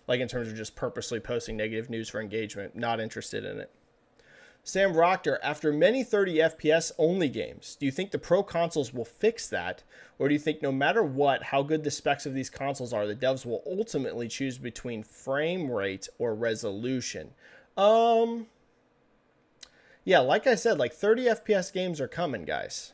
Like in terms of just purposely posting negative news for engagement. Not interested in it. Sam Rochter, after many 30 FPS only games, do you think the pro consoles will fix that? Or do you think no matter what, how good the specs of these consoles are, the devs will ultimately choose between frame rate or resolution? Yeah, like I said, like 30 FPS games are coming, guys.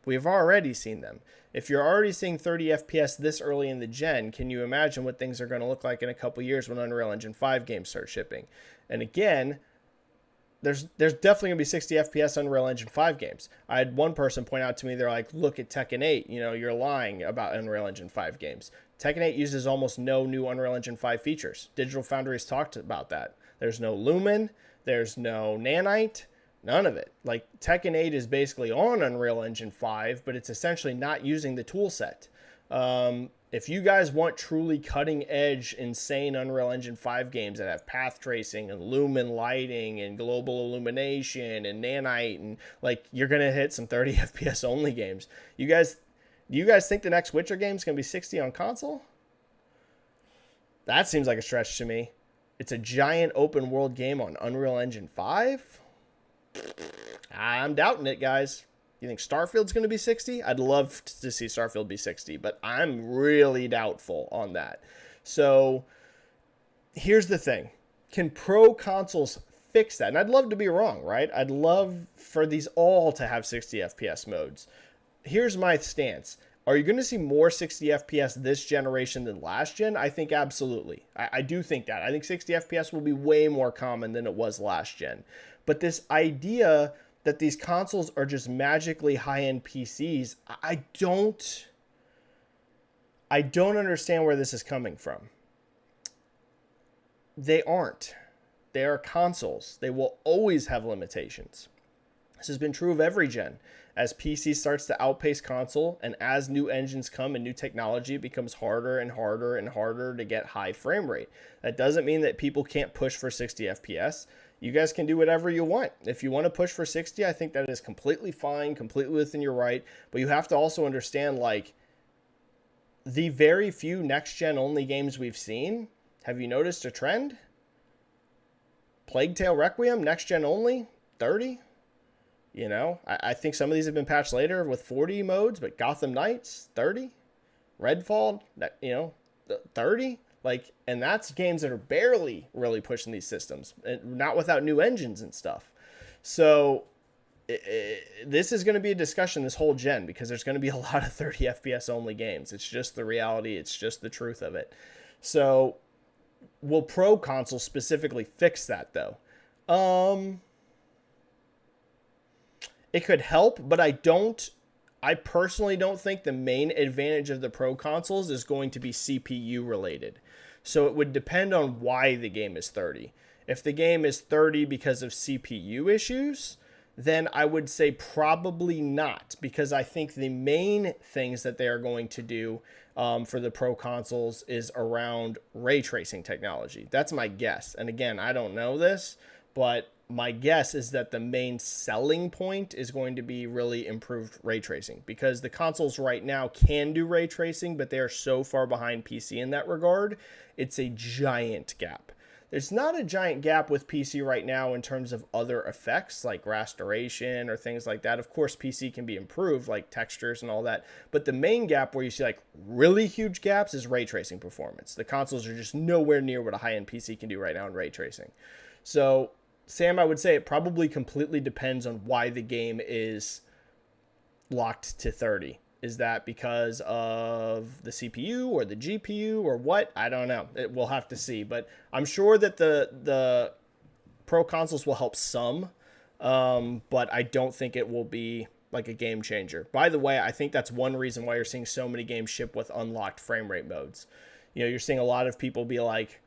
We've already seen them. If you're already seeing 30 FPS this early in the gen, can you imagine what things are going to look like in a couple years when Unreal Engine 5 games start shipping? And again, there's definitely going to be 60 FPS Unreal Engine 5 games. I had one person point out to me, they're like, look at Tekken 8, you're lying about Unreal Engine 5 games. Tekken 8 uses almost no new Unreal Engine 5 features. Digital Foundry has talked about that. There's no Lumen, there's no Nanite, none of it. Like, Tekken 8 is basically on Unreal Engine 5, but it's essentially not using the tool set. If you guys want truly cutting edge, insane Unreal Engine 5 games that have path tracing and lumen lighting and global illumination and nanite, and like, you're going to hit some 30 FPS only games. Do you guys think the next Witcher game is going to be 60 on console? That seems like a stretch to me. It's a giant open world game on Unreal Engine 5? I'm doubting it, guys. You think Starfield's going to be 60? I'd love to see Starfield be 60, but I'm really doubtful on that. So here's the thing. Can pro consoles fix that? And I'd love to be wrong, right? I'd love for these all to have 60 FPS modes. Here's my stance. Are you going to see more 60 FPS this generation than last gen? I think absolutely. I do think that. I think 60 FPS will be way more common than it was last gen. But this idea that these consoles are just magically high-end PCs, I don't understand where this is coming from. They aren't. They are consoles. They will always have limitations. This has been true of every gen. As PC starts to outpace console, and as new engines come and new technology, it becomes harder and harder and harder to get high frame rate. That doesn't mean that people can't push for 60 FPS. You guys can do whatever you want. If you want to push for 60, I think that is completely fine, completely within your right. But you have to also understand, like, the very few next-gen only games we've seen, have you noticed a trend? Plague Tale Requiem, next-gen only, 30? I think some of these have been patched later with 40 modes, but Gotham Knights, 30. Redfall, 30. Like, and that's games that are barely really pushing these systems, not without new engines and stuff. So this is going to be a discussion this whole gen, because there's going to be a lot of 30 FPS only games. It's just the reality. It's just the truth of it. So will pro consoles specifically fix that, though? It could help, but I personally don't think the main advantage of the pro consoles is going to be CPU related. So it would depend on why the game is 30. If the game is 30 because of CPU issues, then I would say probably not, because I think the main things that they are going to do for the pro consoles is around ray tracing technology. That's my guess. And again, I don't know this, but my guess is that the main selling point is going to be really improved ray tracing, because the consoles right now can do ray tracing, but they are so far behind PC in that regard. It's a giant gap. There's not a giant gap with PC right now in terms of other effects like restoration or things like that. Of course, PC can be improved, like textures and all that. But the main gap where you see like really huge gaps is ray tracing performance. The consoles are just nowhere near what a high-end PC can do right now in ray tracing. So Sam, I would say it probably completely depends on why the game is locked to 30. Is that because of the CPU or the GPU or what? I don't know. We'll have to see. But I'm sure that the pro consoles will help some, but I don't think it will be like a game changer. By the way, I think that's one reason why you're seeing so many games ship with unlocked frame rate modes. You're seeing a lot of people be like,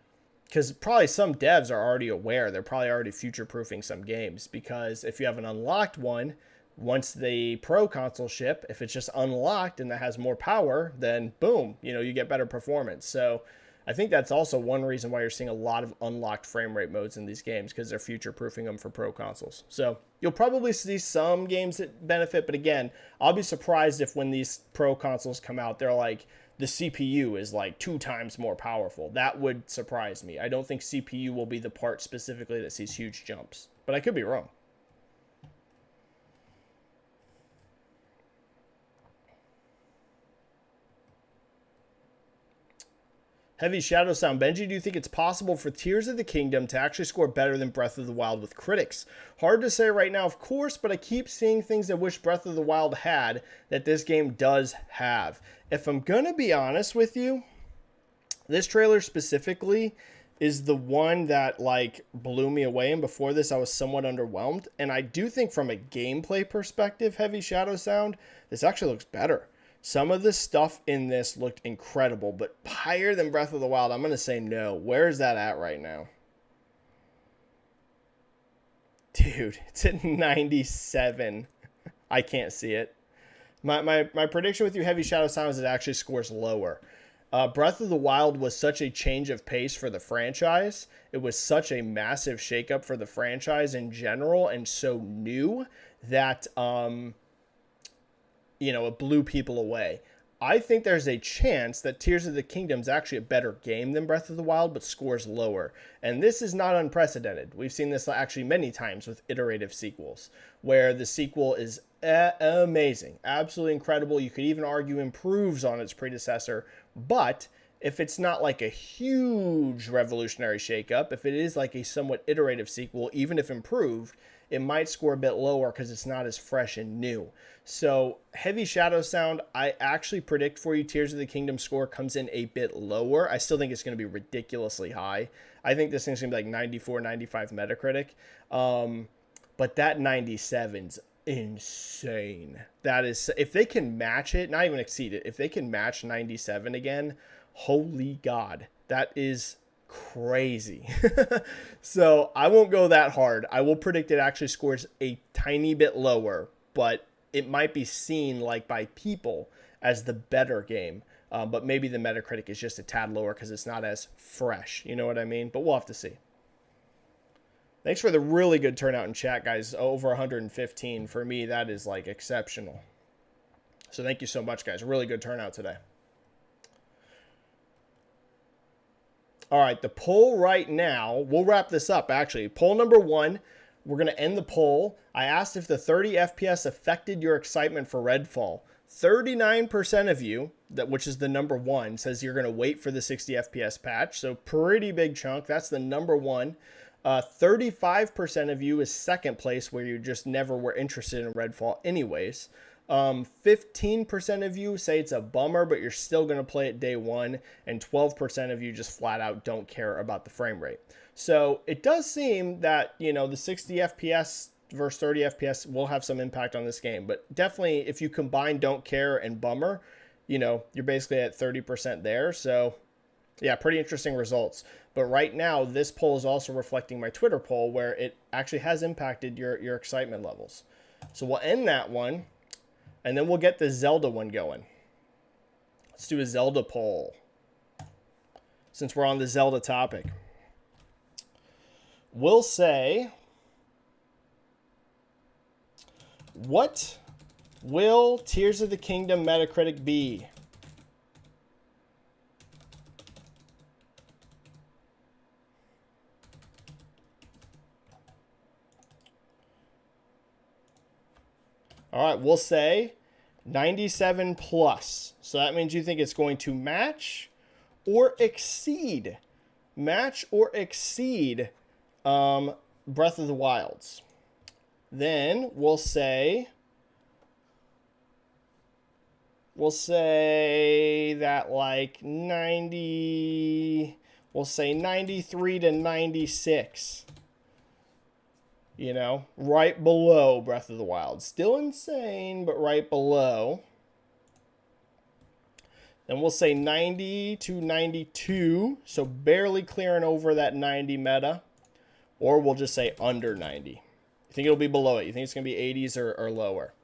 because probably some devs are already aware, they're probably already future-proofing some games, because if you have an unlocked one, once the pro console ship, if it's just unlocked and that has more power, then boom, you get better performance. So I think that's also one reason why you're seeing a lot of unlocked frame rate modes in these games, because they're future-proofing them for pro consoles. So you'll probably see some games that benefit, but again, I'll be surprised if when these pro consoles come out, they're like, the CPU is like 2 times more powerful. That would surprise me. I don't think CPU will be the part specifically that sees huge jumps, but I could be wrong. Heavy Shadow Sound. Benji, do you think it's possible for Tears of the Kingdom to actually score better than Breath of the Wild with critics? Hard to say right now, of course, but I keep seeing things I wish Breath of the Wild had that this game does have. If I'm going to be honest with you, this trailer specifically is the one that like blew me away, and before this I was somewhat underwhelmed. And I do think from a gameplay perspective, Heavy Shadow Sound, this actually looks better. Some of the stuff in this looked incredible, but higher than Breath of the Wild, I'm going to say no. Where is that at right now? Dude, it's at 97. I can't see it. My prediction with you, Heavy Shadow Sound, is it actually scores lower. Breath of the Wild was such a change of pace for the franchise. It was such a massive shakeup for the franchise in general and so new that... it blew people away. I think there's a chance that Tears of the Kingdom is actually a better game than Breath of the Wild, but scores lower. And this is not unprecedented. We've seen this actually many times with iterative sequels, where the sequel is amazing, absolutely incredible. You could even argue improves on its predecessor, but if it's not like a huge revolutionary shakeup, if it is like a somewhat iterative sequel, even if improved, it might score a bit lower because it's not as fresh and new. So Heavy Shadow Sound, I actually predict for you Tears of the Kingdom score comes in a bit lower. I still think it's going to be ridiculously high. I think this thing's going to be like 94, 95 Metacritic. But that 97's insane. That is, if they can match it, not even exceed it, if they can match 97 again, holy God, that is crazy. So I won't go that hard. I will predict it actually scores a tiny bit lower, but it might be seen like by people as the better game. But maybe the Metacritic is just a tad lower because it's not as fresh. You know what I mean? But we'll have to see. Thanks for the really good turnout in chat, guys. Over 115. For me, that is like exceptional. So thank you so much, guys. Really good turnout today. All right, the poll right now, we'll wrap this up actually. Poll number 1, we're going to end the poll. I asked if the 30 FPS affected your excitement for Redfall. 39% of you, which is the number 1, says you're going to wait for the 60 FPS patch. So pretty big chunk. That's the number 1. 35% of you is second place, where you just never were interested in Redfall anyways. 15% of you say it's a bummer, but you're still going to play it day one, and 12% of you just flat out don't care about the frame rate. So it does seem that, the 60 FPS versus 30 FPS will have some impact on this game, but definitely if you combine don't care and bummer, you're basically at 30% there. So yeah, pretty interesting results. But right now, this poll is also reflecting my Twitter poll, where it actually has impacted your excitement levels. So we'll end that one. And then we'll get the Zelda one going. Let's do a Zelda poll, since we're on the Zelda topic. We'll say, what will Tears of the Kingdom Metacritic be? All right, we'll say 97 plus. So that means you think it's going to match or exceed. Match or exceed Breath of the Wild's. Then we'll say that like 90, we'll say 93 to 96. Right below Breath of the Wild. Still insane, but right below. Then we'll say 90 to 92, so barely clearing over that 90 meta. Or we'll just say under 90. You think it'll be below it? You think it's going to be 80s or lower?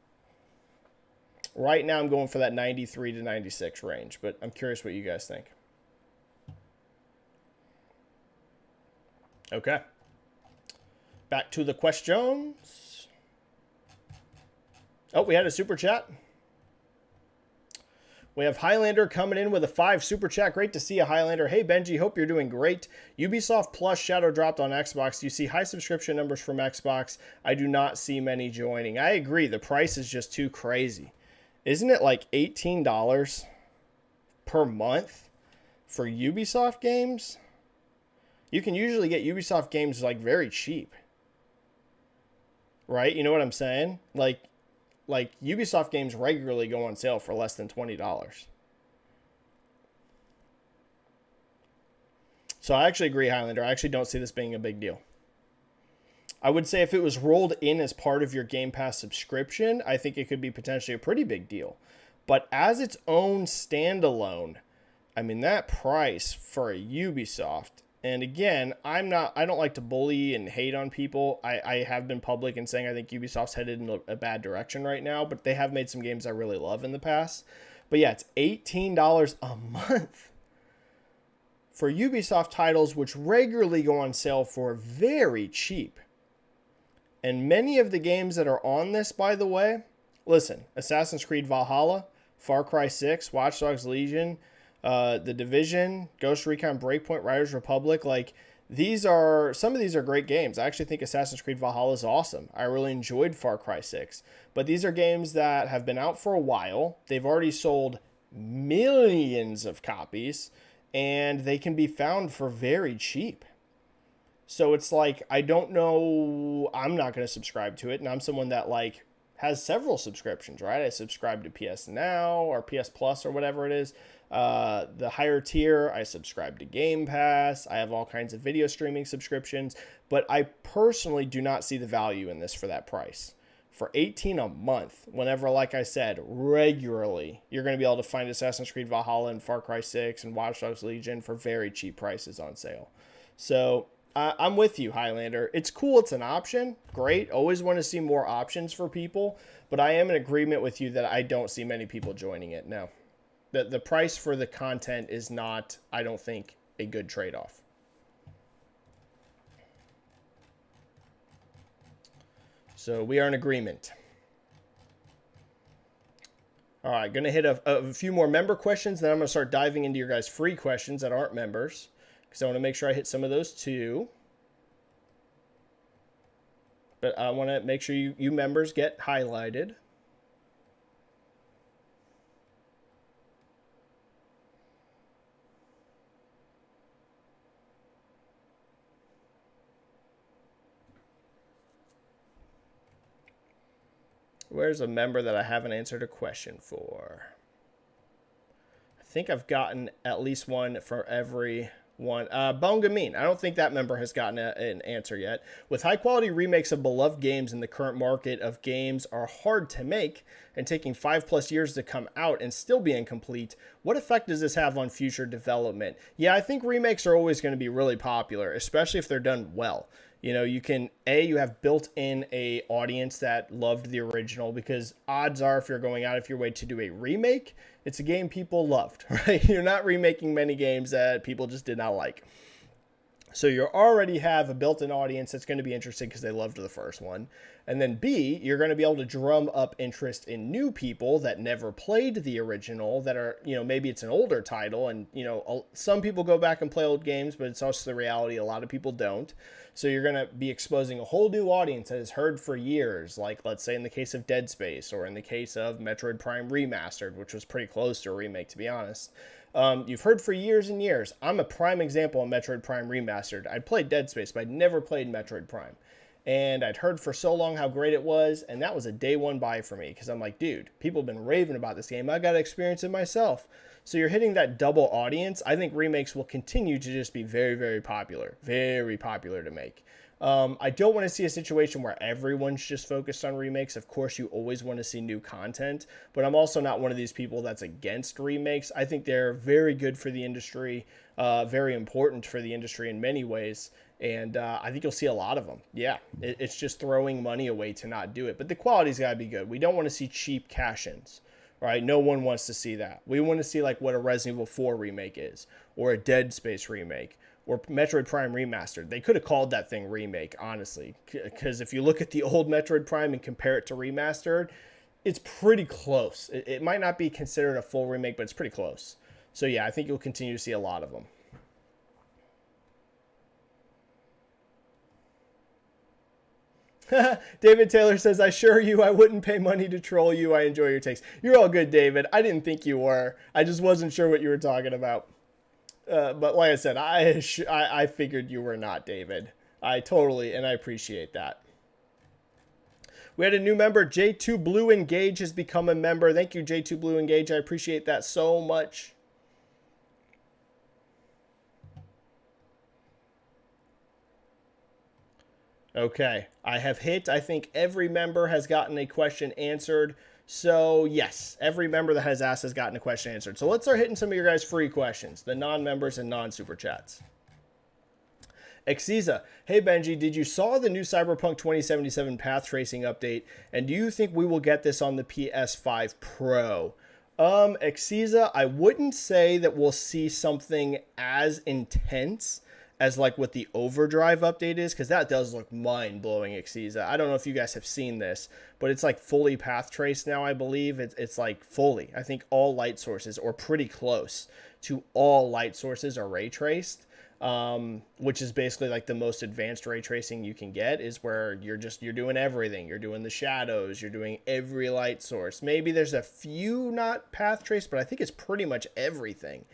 Right now I'm going for that 93 to 96 range, but I'm curious what you guys think. Okay. Back to the questions. Oh, we had a super chat. We have Highlander coming in with a 5 super chat. Great to see you, Highlander. Hey, Benji, hope you're doing great. Ubisoft Plus shadow dropped on Xbox. Do you see high subscription numbers from Xbox? I do not see many joining. I agree. The price is just too crazy. Isn't it like $18 per month? For Ubisoft games, you can usually get Ubisoft games like very cheap. Right? You know what I'm saying? Like Ubisoft games regularly go on sale for less than $20. So I actually agree, Highlander. I actually don't see this being a big deal. I would say if it was rolled in as part of your Game Pass subscription, I think it could be potentially a pretty big deal. But as its own standalone, I mean, that price for a Ubisoft, and again, I don't like to bully and hate on people. I have been public in saying I think Ubisoft's headed in a bad direction right now, but they have made some games I really love in the past. But yeah, it's $18 a month for Ubisoft titles, which regularly go on sale for very cheap. And many of the games that are on this, by the way, listen, Assassin's Creed Valhalla, Far Cry 6, Watch Dogs Legion, The Division, Ghost Recon Breakpoint, Riders Republic, like some of these are great games. I actually think Assassin's Creed Valhalla is awesome. I really enjoyed Far Cry 6. But these are games that have been out for a while. They've already sold millions of copies, and they can be found for very cheap. So it's like, I don't know, I'm not going to subscribe to it, and I'm someone that like has several subscriptions, right? I subscribe to PS Now or PS Plus or whatever it is. The higher tier, I subscribe to Game Pass. I have all kinds of video streaming subscriptions, but I personally do not see the value in this for that price. For $18 a month, whenever, like I said, regularly, you're going to be able to find Assassin's Creed Valhalla and Far Cry 6 and Watch Dogs Legion for very cheap prices on sale. So I'm with you, Highlander. It's cool. It's an option. Great. Always want to see more options for people. But I am in agreement with you that I don't see many people joining it. No. The price for the content is not, I don't think, a good trade-off. So we are in agreement. All right. Going to hit a few more member questions. Then I'm going to start diving into your guys' free questions that aren't members, because I want to make sure I hit some of those too. But I want to make sure you members get highlighted. Where's a member that I haven't answered a question for? I think I've gotten at least one for every one. Bongamin. I don't think that member has gotten an answer yet. With high quality remakes of beloved games in the current market of games are hard to make and taking 5+ years to come out and still be incomplete, what effect does this have on future development? Yeah, I think remakes are always going to be really popular, especially if they're done well. You know, you have built in a audience that loved the original, because odds are if you're going out of your way to do a remake, it's a game people loved, right? You're not remaking many games that people just did not like. So you already have a built-in audience that's going to be interested because they loved the first one. And then B, you're going to be able to drum up interest in new people that never played the original, that are, maybe it's an older title, and, some people go back and play old games, but it's also the reality a lot of people don't. So you're going to be exposing a whole new audience that has heard for years, like let's say in the case of Dead Space, or in the case of Metroid Prime Remastered, which was pretty close to a remake, to be honest. You've heard for years and years. I'm a prime example of Metroid Prime Remastered. I'd played Dead Space, but I'd never played Metroid Prime. And I'd heard for so long how great it was, and that was a day one buy for me, because I'm like, dude, people have been raving about this game. I got to experience it myself. So you're hitting that double audience. I think remakes will continue to just be very, very popular to make. I don't want to see a situation where everyone's just focused on remakes. Of course, you always want to see new content, but I'm also not one of these people that's against remakes. I think they're very good for the industry, very important for the industry in many ways, and I think you'll see a lot of them. Yeah, it's just throwing money away to not do it, but the quality's got to be good. We don't want to see cheap cash-ins. Right? No one wants to see that. We want to see like what a Resident Evil 4 remake is, or a Dead Space remake, or Metroid Prime Remastered. They could have called that thing remake, honestly, because if you look at the old Metroid Prime and compare it to Remastered, it's pretty close. It might not be considered a full remake, but it's pretty close. So yeah, I think you'll continue to see a lot of them. David Taylor says, I assure you I wouldn't pay money to troll you. I enjoy your takes. You're all good, David. I didn't think you were. I just wasn't sure what you were talking about. But like I said, I figured you were not, David. And I appreciate that. We had a new member, J2 Blue Engage has become a member. Thank you, J2 Blue Engage. I appreciate that so much. Okay, I have hit, I think every member has gotten a question answered. So yes, every member that has asked has gotten a question answered. So let's start hitting some of your guys' free questions, the non-members and non-super chats. Exiza, hey Benji, did you saw the new Cyberpunk 2077 path tracing update? And do you think we will get this on the PS5 Pro? Exiza, I wouldn't say that we'll see something as intense as like what the Overdrive update is, because that does look mind-blowing, Exiza. I don't know if you guys have seen this, but it's like fully path traced now, I believe. It's like fully. I think all light sources, or pretty close to all light sources, are ray traced. Which is basically like the most advanced ray tracing you can get, is where you're doing everything. You're doing the shadows, you're doing every light source. Maybe there's a few not path traced, but I think it's pretty much everything.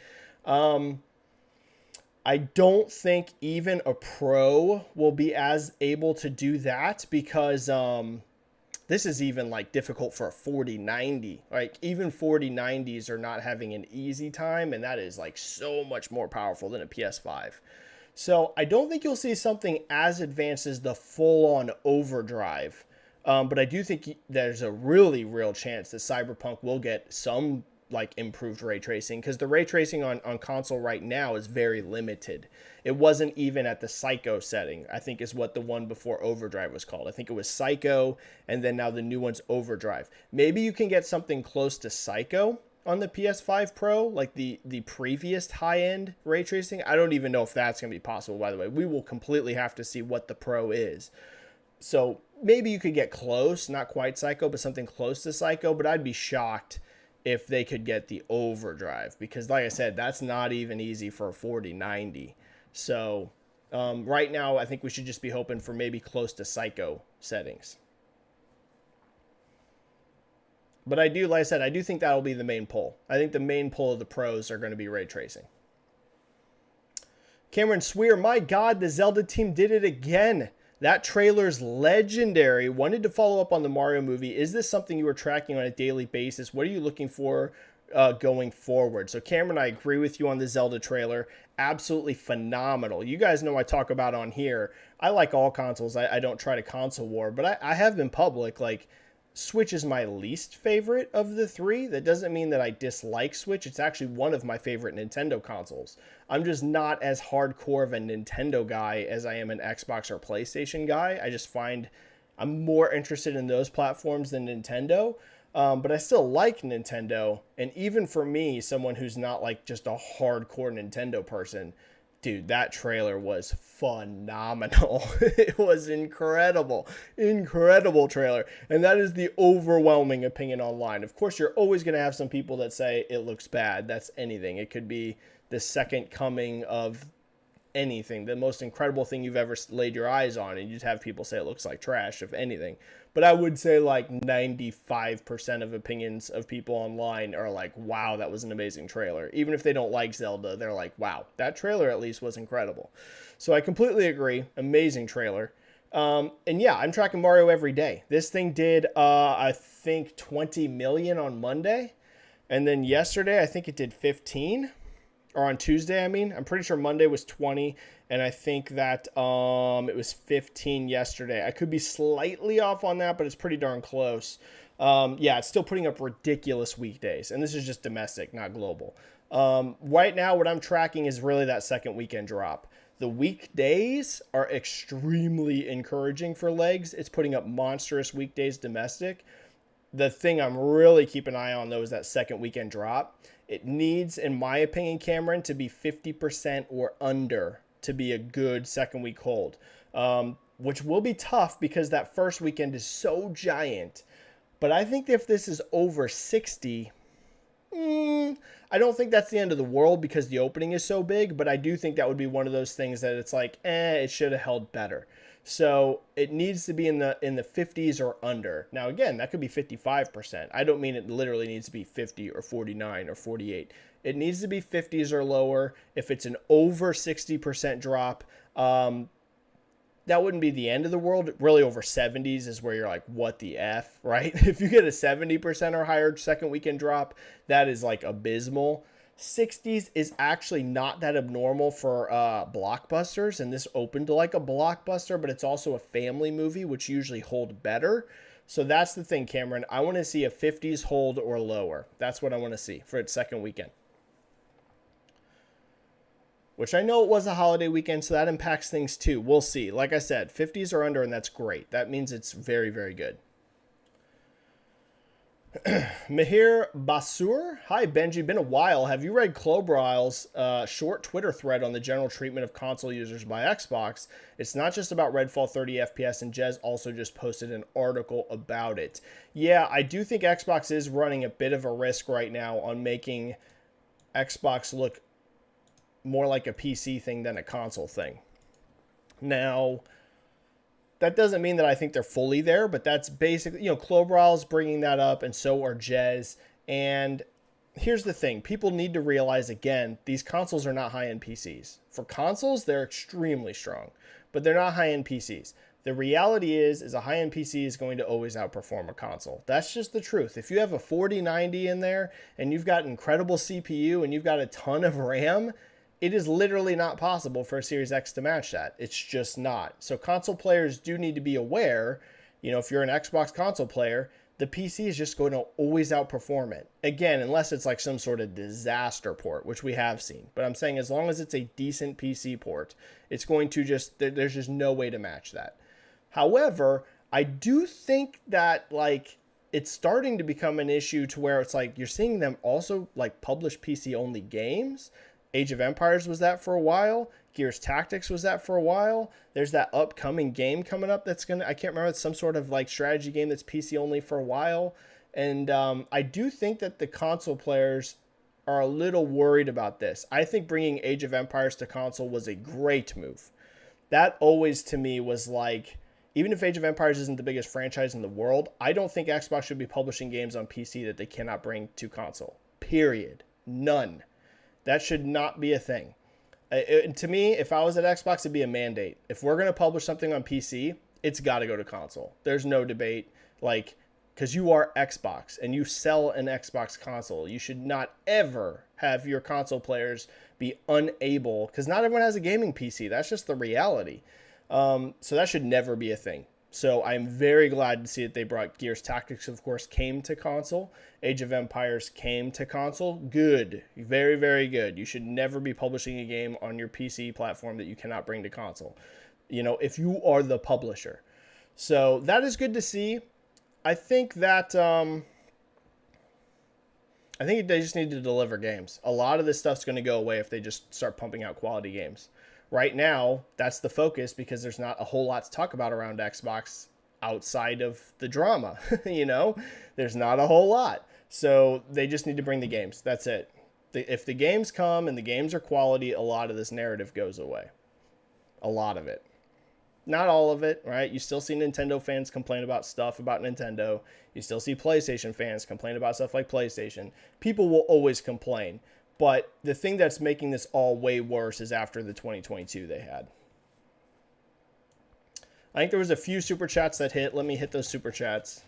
I don't think even a pro will be as able to do that, because this is even like difficult for a 4090. Like even 4090s are not having an easy time, and that is like so much more powerful than a PS5. So I don't think you'll see something as advanced as the full-on Overdrive. But I do think there's a really real chance that Cyberpunk will get some like improved ray tracing, because the ray tracing on console right now is very limited. It wasn't even at the Psycho setting, I think is what the one before Overdrive was called. I think it was Psycho, and then now the new one's Overdrive. Maybe you can get something close to Psycho on the PS5 Pro, like the previous high-end ray tracing. I don't even know if that's going to be possible, by the way. We will completely have to see what the Pro is. So maybe you could get close, not quite Psycho, but something close to Psycho, but I'd be shocked if they could get the Overdrive, because like I said, that's not even easy for a 4090. So right now, I think we should just be hoping for maybe close to Psycho settings. But I do, like I said, I do think that'll be the main pull. I think the main pull of the pros are going to be ray tracing. Cameron Swear, my God, the Zelda team did it again. That trailer's legendary. Wanted to follow up on the Mario movie. Is this something you are tracking on a daily basis? What are you looking for going forward? So Cameron, I agree with you on the Zelda trailer. Absolutely phenomenal. You guys know I talk about on here, I like all consoles. I don't try to console war, but I have been public. Like, Switch is my least favorite of the three. That doesn't mean that I dislike Switch. It's actually one of my favorite Nintendo consoles. I'm just not as hardcore of a Nintendo guy as I am an Xbox or PlayStation guy. I just find I'm more interested in those platforms than Nintendo. But I still like Nintendo. And even for me, someone who's not like just a hardcore Nintendo person, dude, that trailer was phenomenal. It was incredible. Incredible trailer. And that is the overwhelming opinion online. Of course, you're always going to have some people that say it looks bad. That's anything. It could be the second coming of anything, the most incredible thing you've ever laid your eyes on, and you'd have people say it looks like trash, if anything. But I would say like 95% of opinions of people online are like, wow, that was an amazing trailer. Even if they don't like Zelda, they're like, wow, that trailer at least was incredible. So I completely agree. Amazing trailer. And yeah, I'm tracking Mario every day. This thing did, I think, 20 million on Monday. And then yesterday, I think it did 15. Or on Tuesday, I mean. I'm pretty sure Monday was 20, and I think that it was 15 yesterday. I could be slightly off on that, but it's pretty darn close. Yeah, it's still putting up ridiculous weekdays, and this is just domestic, not global. Right now, what I'm tracking is really that second weekend drop. The weekdays are extremely encouraging for legs. It's putting up monstrous weekdays domestic. The thing I'm really keeping an eye on, though, is that second weekend drop. It needs, in my opinion, Cameron, to be 50% or under to be a good second week hold, which will be tough because that first weekend is so giant. But I think if this is over 60, I don't think that's the end of the world because the opening is so big, but I do think that would be one of those things that it's like, it should have held better. So it needs to be in the 50s or under. Now, again, that could be 55%. I don't mean it literally needs to be 50 or 49 or 48. It needs to be 50s or lower. If it's an over 60% drop, that wouldn't be the end of the world. Really, over 70s is where you're like, what the F, right? If you get a 70% or higher second weekend drop, that is like abysmal. 60s is actually not that abnormal for blockbusters, and this opened to like a blockbuster, but it's also a family movie, which usually hold better. So that's the thing, Cameron. I want to see a 50s hold or lower. That's what I want to see for its second weekend. Which I know it was a holiday weekend, so that impacts things too. We'll see. Like I said, 50s or under, and that's great. That means it's very, very good. Mihir Basur. Hi, Benji. Been a while. Have you read Clobrile's short Twitter thread on the general treatment of console users by Xbox? It's not just about Redfall 30 FPS, and Jez also just posted an article about it. Yeah, I do think Xbox is running a bit of a risk right now on making Xbox look more like a PC thing than a console thing. Now, that doesn't mean that I think they're fully there, but that's basically, Clobrile's bringing that up, and so are Jez. And here's the thing. People need to realize, again, these consoles are not high-end PCs. For consoles, they're extremely strong, but they're not high-end PCs. The reality is a high-end PC is going to always outperform a console. That's just the truth. If you have a 4090 in there, and you've got incredible CPU, and you've got a ton of RAM, it is literally not possible for a Series X to match that. It's just not. So console players do need to be aware, if you're an Xbox console player, the PC is just going to always outperform it. Again, unless it's like some sort of disaster port, which we have seen. But I'm saying as long as it's a decent PC port, it's going to there's just no way to match that. However, I do think that it's starting to become an issue to where it's like you're seeing them also publish PC only games. Age of Empires was that for a while. Gears Tactics was that for a while. There's that upcoming game coming up that's I can't remember, it's some sort of strategy game that's PC only for a while. And I do think that the console players are a little worried about this. I think bringing Age of Empires to console was a great move. That always to me was even if Age of Empires isn't the biggest franchise in the world, I don't think Xbox should be publishing games on PC that they cannot bring to console. Period. None. That should not be a thing. To me, if I was at Xbox, it'd be a mandate. If we're going to publish something on PC, it's got to go to console. There's no debate. Because you are Xbox and you sell an Xbox console, you should not ever have your console players be unable, because not everyone has a gaming PC. That's just the reality. So that should never be a thing. So I'm very glad to see that they brought Gears Tactics, of course, came to console. Age of Empires came to console. Good. Very, very good. You should never be publishing a game on your PC platform that you cannot bring to console, if you are the publisher. So that is good to see. I think that they just need to deliver games. A lot of this stuff's going to go away if they just start pumping out quality games. Right now, that's the focus because there's not a whole lot to talk about around Xbox outside of the drama. There's not a whole lot. So they just need to bring the games. That's it. If the games come and the games are quality, a lot of this narrative goes away. A lot of it. Not all of it, right? You still see Nintendo fans complain about stuff about Nintendo. You still see PlayStation fans complain about stuff like PlayStation. People will always complain. But the thing that's making this all way worse is after the 2022 they had. I think there was a few super chats that hit. Let me hit those super chats.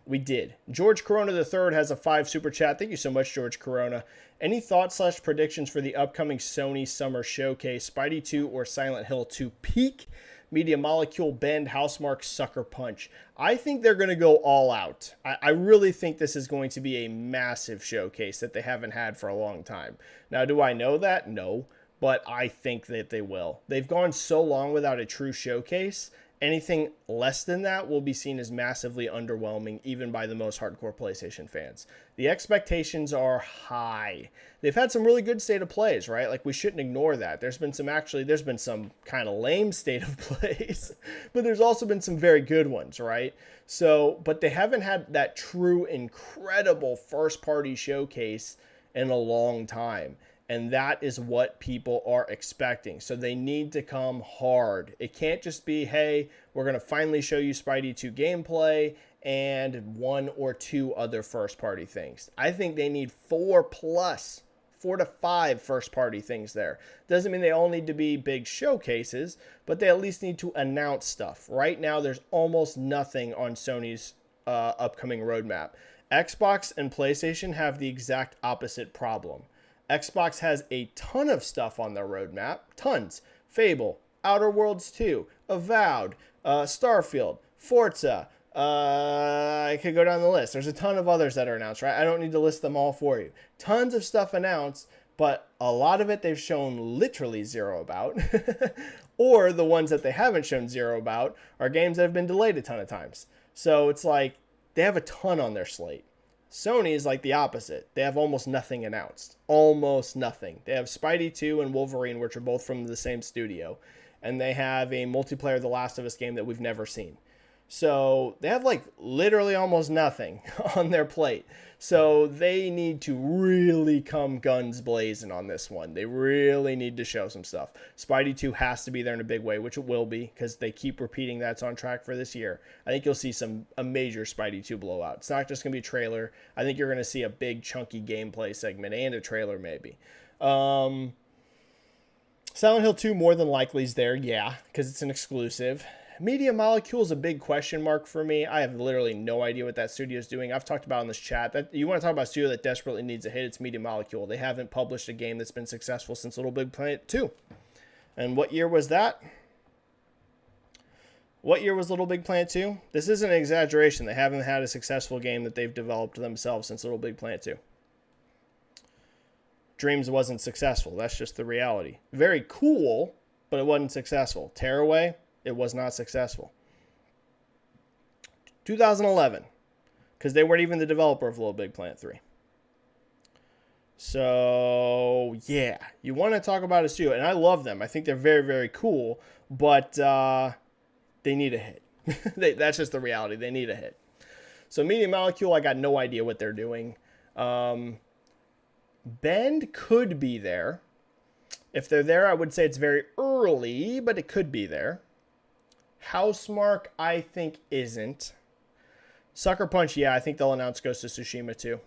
We did. George Corona III has a 5 super chat. Thank you so much, George Corona. Any thoughts / predictions for the upcoming Sony Summer Showcase? Spidey 2 or Silent Hill 2 peak? Media Molecule, Bend, Housemarque, Sucker Punch. I think they're going to go all out. I really think this is going to be a massive showcase that they haven't had for a long time. Now, do I know that? No, but I think that they will. They've gone so long without a true showcase. Anything less than that will be seen as massively underwhelming, even by the most hardcore PlayStation fans. The expectations are high. They've had some really good state of plays, right? We shouldn't ignore that. There's been some kind of lame state of plays, but there's also been some very good ones, right? So, but they haven't had that true, incredible first-party showcase in a long time. And that is what people are expecting. So they need to come hard. It can't just be, hey, we're going to finally show you Spidey 2 gameplay and 1 or 2 other first-party things. I think they need 4 plus, 4 to 5 first-party things there. Doesn't mean they all need to be big showcases, but they at least need to announce stuff. Right now, there's almost nothing on Sony's upcoming roadmap. Xbox and PlayStation have the exact opposite problem. Xbox has a ton of stuff on their roadmap. Tons. Fable, Outer Worlds 2, Avowed, Starfield, Forza. I could go down the list. There's a ton of others that are announced, right? I don't need to list them all for you. Tons of stuff announced, but a lot of it they've shown literally zero about. Or the ones that they haven't shown zero about are games that have been delayed a ton of times. So it's like they have a ton on their slate. Sony is like the opposite. They have almost nothing announced. Almost nothing. They have Spidey 2 and Wolverine, which are both from the same studio. And they have a multiplayer The Last of Us game that we've never seen. So they have like literally almost nothing on their plate. So they need to really come guns blazing on this one. They really need to show some stuff. Spidey 2 has to be there in a big way, which it will be because they keep repeating that's on track for this year. I think you'll see a major Spidey 2 blowout. It's not just going to be a trailer. I think you're going to see a big chunky gameplay segment and a trailer maybe. Silent Hill 2 more than likely is there, yeah, because it's an exclusive. Media Molecule is a big question mark for me. I have literally no idea what that studio is doing. I've talked about in this chat that you want to talk about a studio that desperately needs a hit, it's Media Molecule. They haven't published a game that's been successful since Little Big Planet 2. And what year was that? What year was Little Big Planet 2? This isn't an exaggeration. They haven't had a successful game that they've developed themselves since Little Big Planet 2. Dreams wasn't successful. That's just the reality. Very cool, but it wasn't successful. Tearaway, it was not successful. 2011, because they weren't even the developer of Little Big Planet 3. So, yeah, you want to talk about a studio, and I love them. I think they're very, very cool, but they need a hit. That's just the reality. They need a hit. So, Media Molecule, I got no idea what they're doing. Bend could be there. If they're there, I would say it's very early, but it could be there. Housemark, I think, isn't. Sucker Punch, yeah, I think they'll announce Ghost of Tsushima 2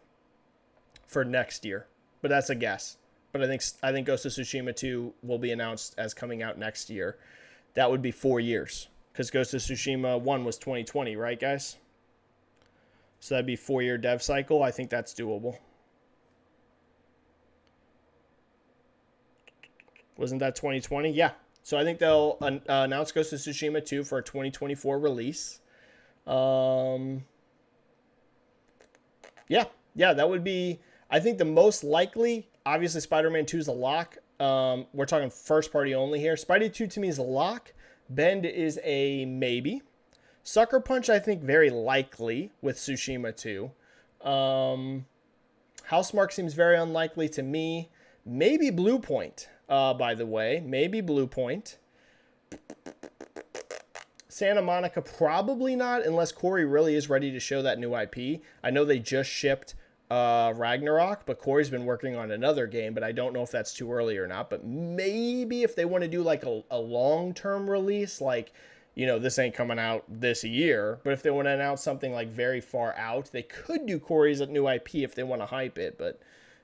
for next year. But that's a guess. But I think Ghost of Tsushima 2 will be announced as coming out next year. That would be 4 years. Because Ghost of Tsushima 1 was 2020, right, guys? So that'd be 4-year dev cycle. I think that's doable. Wasn't that 2020? Yeah. So I think they'll announce Ghost of Tsushima 2 for a 2024 release. Yeah, that would be, I think, the most likely. Obviously, Spider-Man 2 is a lock. We're talking first party only here. Spidey 2 to me is a lock. Bend is a maybe. Sucker Punch, I think, very likely with Tsushima 2. Housemark seems very unlikely to me. Maybe Blue Point, by the way. Maybe Blue Point. Santa Monica, probably not, unless Corey really is ready to show that new IP. I know they just shipped Ragnarok, but Corey's been working on another game, but I don't know if that's too early or not. But maybe if they want to do like a long-term release, like, you know, this ain't coming out this year, but if they want to announce something like very far out, they could do Corey's new IP if they want to hype it, but,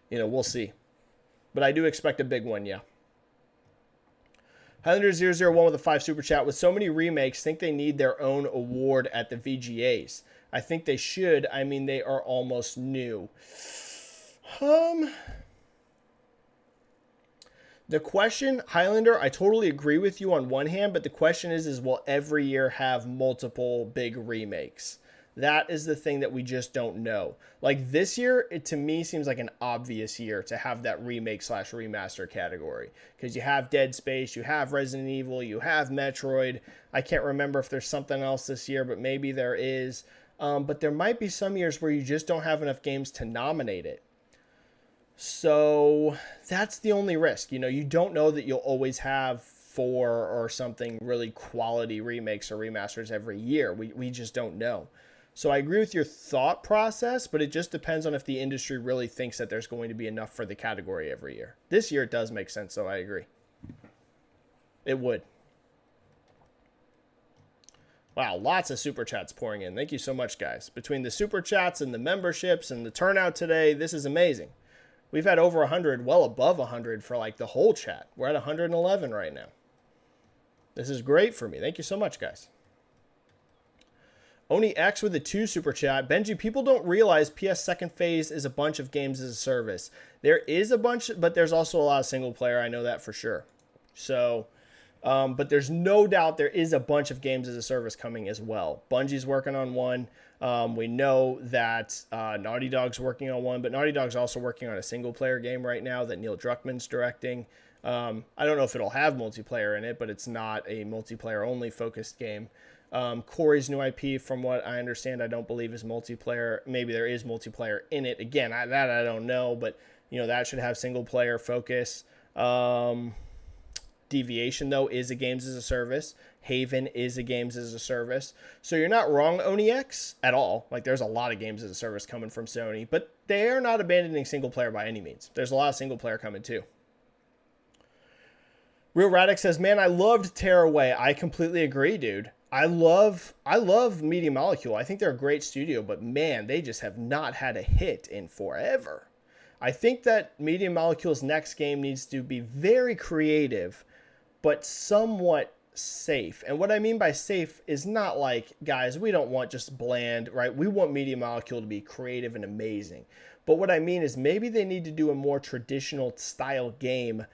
you know, we'll see. But I do expect a big one, yeah. Highlander001 with a 5 super chat. With so many remakes, think they need their own award at the VGAs. I think they should. I mean, they are almost new. The question, Highlander, I totally agree with you on one hand, but the question is will every year have multiple big remakes? That is the thing that we just don't know. Like this year, it to me seems like an obvious year to have that remake/remaster category. Because you have Dead Space, you have Resident Evil, you have Metroid. I can't remember if there's something else this year, but maybe there is. But there might be some years where you just don't have enough games to nominate it. So that's the only risk. You know, you don't know that you'll always have 4 or something really quality remakes or remasters every year. We just don't know. So I agree with your thought process, but it just depends on if the industry really thinks that there's going to be enough for the category every year. This year it does make sense, so I agree. It would. Wow, lots of super chats pouring in. Thank you so much, guys. Between the super chats and the memberships and the turnout today, this is amazing. We've had over 100, well above 100 for like the whole chat. We're at 111 right now. This is great for me. Thank you so much, guys. Oni X with a 2 super chat. Benji, people don't realize PS second phase is a bunch of games as a service. There is a bunch, but there's also a lot of single player. I know that for sure. So, but there's no doubt there is a bunch of games as a service coming as well. Bungie's working on one. We know that Naughty Dog's working on one, but Naughty Dog's also working on a single player game right now that Neil Druckmann's directing. I don't know if it'll have multiplayer in it, but it's not a multiplayer only focused game. Corey's new IP, from what I understand, I don't believe is multiplayer. Maybe there is multiplayer in it. Again, I don't know, but you know that should have single player focus. Deviation though is a games as a service. Haven is a games as a service. So you're not wrong, OniX, at all. Like there's a lot of games as a service coming from Sony, but they are not abandoning single player by any means. There's a lot of single player coming too. Real Radic says, man, I loved Tearaway. I completely agree, dude. I love Media Molecule. I think they're a great studio, but man, they just have not had a hit in forever. I think that Media Molecule's next game needs to be very creative, but somewhat safe. And what I mean by safe is not like, guys, we don't want just bland, right? We want Media Molecule to be creative and amazing. But what I mean is maybe they need to do a more traditional style game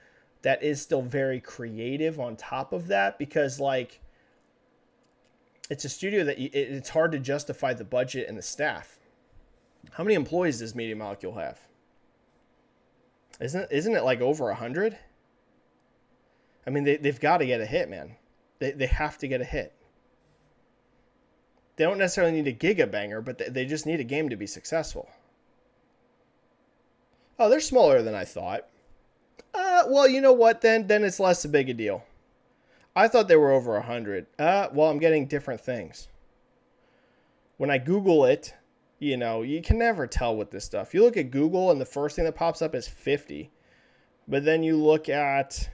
that is still very creative on top of that, because like, it's a studio that it's hard to justify the budget and the staff. How many employees does Media Molecule have? Isn't it like over 100? I mean, they've got to get a hit, man. They have to get a hit. They don't necessarily need a gigabanger, but they just need a game to be successful. Oh, they're smaller than I thought. Well, you know what? Then it's less a big a deal. I thought they were over 100. Well, I'm getting different things. When I Google it, you know, you can never tell with this stuff. You look at Google and the first thing that pops up is 50. But then you look at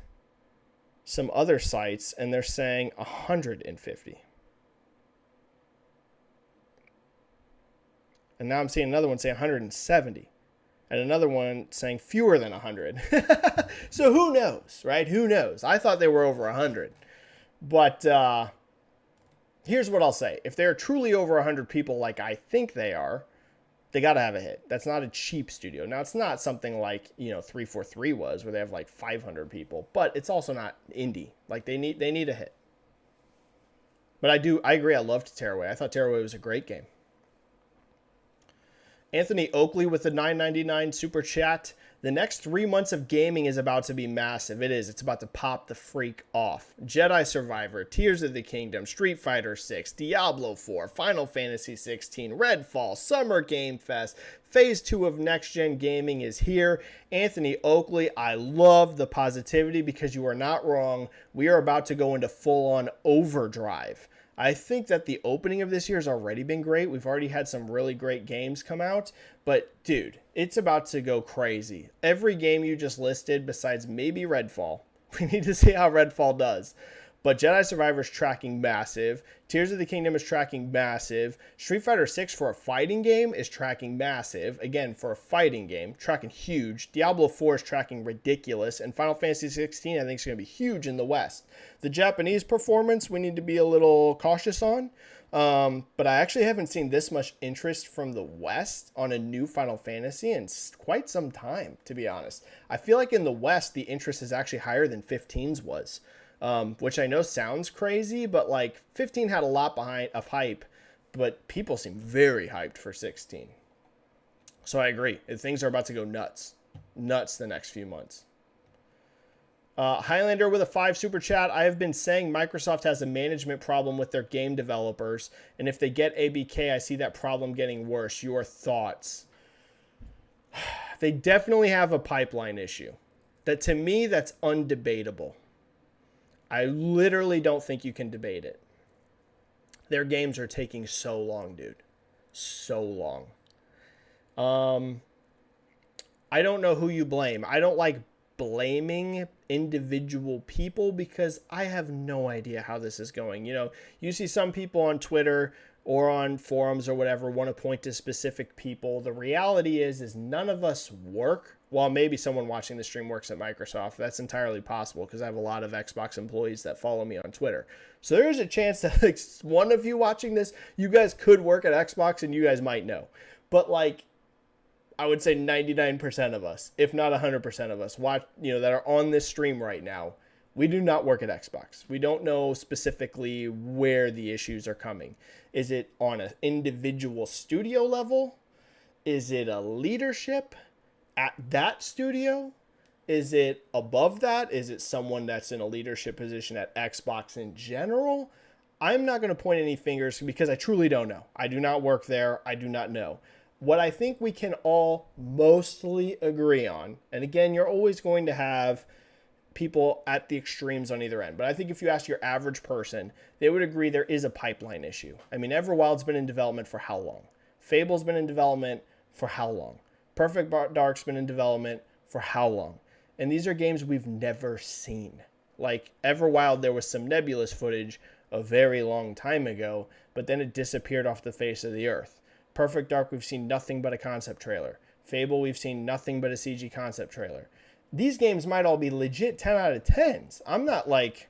some other sites and they're saying 150. And now I'm seeing another one saying 170. And another one saying fewer than 100. So who knows, right? Who knows? I thought they were over 100. But here's what I'll say. If they're truly over 100 people like I think they are, they got to have a hit. That's not a cheap studio. Now, it's not something like, you know, 343 was, where they have like 500 people. But it's also not indie. Like, they need a hit. But I agree. I loved Tearaway. I thought Tearaway was a great game. Anthony Oakley with the $9.99 super chat. The next 3 months of gaming is about to be massive. It is. It's about to pop the freak off. Jedi Survivor, Tears of the Kingdom, Street Fighter 6, Diablo 4, Final Fantasy 16, Redfall, Summer Game Fest. Phase 2 of Next Gen Gaming is here. Anthony Oakley, I love the positivity because you are not wrong. We are about to go into full-on overdrive. I think that the opening of this year has already been great. We've already had some really great games come out. But, dude, it's about to go crazy. Every game you just listed, besides maybe Redfall, we need to see how Redfall does. But Jedi Survivor is tracking massive. Tears of the Kingdom is tracking massive. Street Fighter 6 for a fighting game is tracking massive. Again, for a fighting game, tracking huge. Diablo 4 is tracking ridiculous. And Final Fantasy 16, I think, is going to be huge in the West. The Japanese performance, we need to be a little cautious on. But I actually haven't seen this much interest from the West on a new Final Fantasy in quite some time, to be honest. I feel like in the West, the interest is actually higher than 15's was. Which I know sounds crazy, but like 15 had a lot of hype, but people seem very hyped for 16. So I agree. Things are about to go nuts the next few months. Highlander with a 5 super chat. I have been saying Microsoft has a management problem with their game developers, and if they get ABK, I see that problem getting worse. Your thoughts? They definitely have a pipeline issue. That, to me, that's undebatable. I literally don't think you can debate it. Their games are taking so long, dude. So long. I don't know who you blame. I don't like blaming individual people because I have no idea how this is going. You know, you see some people on Twitter or on forums or whatever want to point to specific people. The reality is none of us work. Well, maybe someone watching the stream works at Microsoft. That's entirely possible because I have a lot of Xbox employees that follow me on Twitter. So there is a chance that like one of you watching this, you guys could work at Xbox and you guys might know. But like, I would say 99% of us, if not 100% of us, watch, you know, that are on this stream right now, we do not work at Xbox. We don't know specifically where the issues are coming. Is it on an individual studio level? Is it a leadership at that studio? Is it above that? Is it someone that's in a leadership position at Xbox in general? I'm not going to point any fingers because I truly don't know. I do not work there. I do not know. What I think we can all mostly agree on, and again, you're always going to have people at the extremes on either end, but I think if you ask your average person, they would agree there is a pipeline issue. I mean, Everwild's been in development for how long? Fable's been in development for how long? Perfect Dark's been in development for how long? And these are games we've never seen. Like Everwild, there was some nebulous footage a very long time ago, but then it disappeared off the face of the earth. Perfect Dark, we've seen nothing but a concept trailer. Fable, we've seen nothing but a CG concept trailer. These games might all be legit 10 out of 10s. I'm not like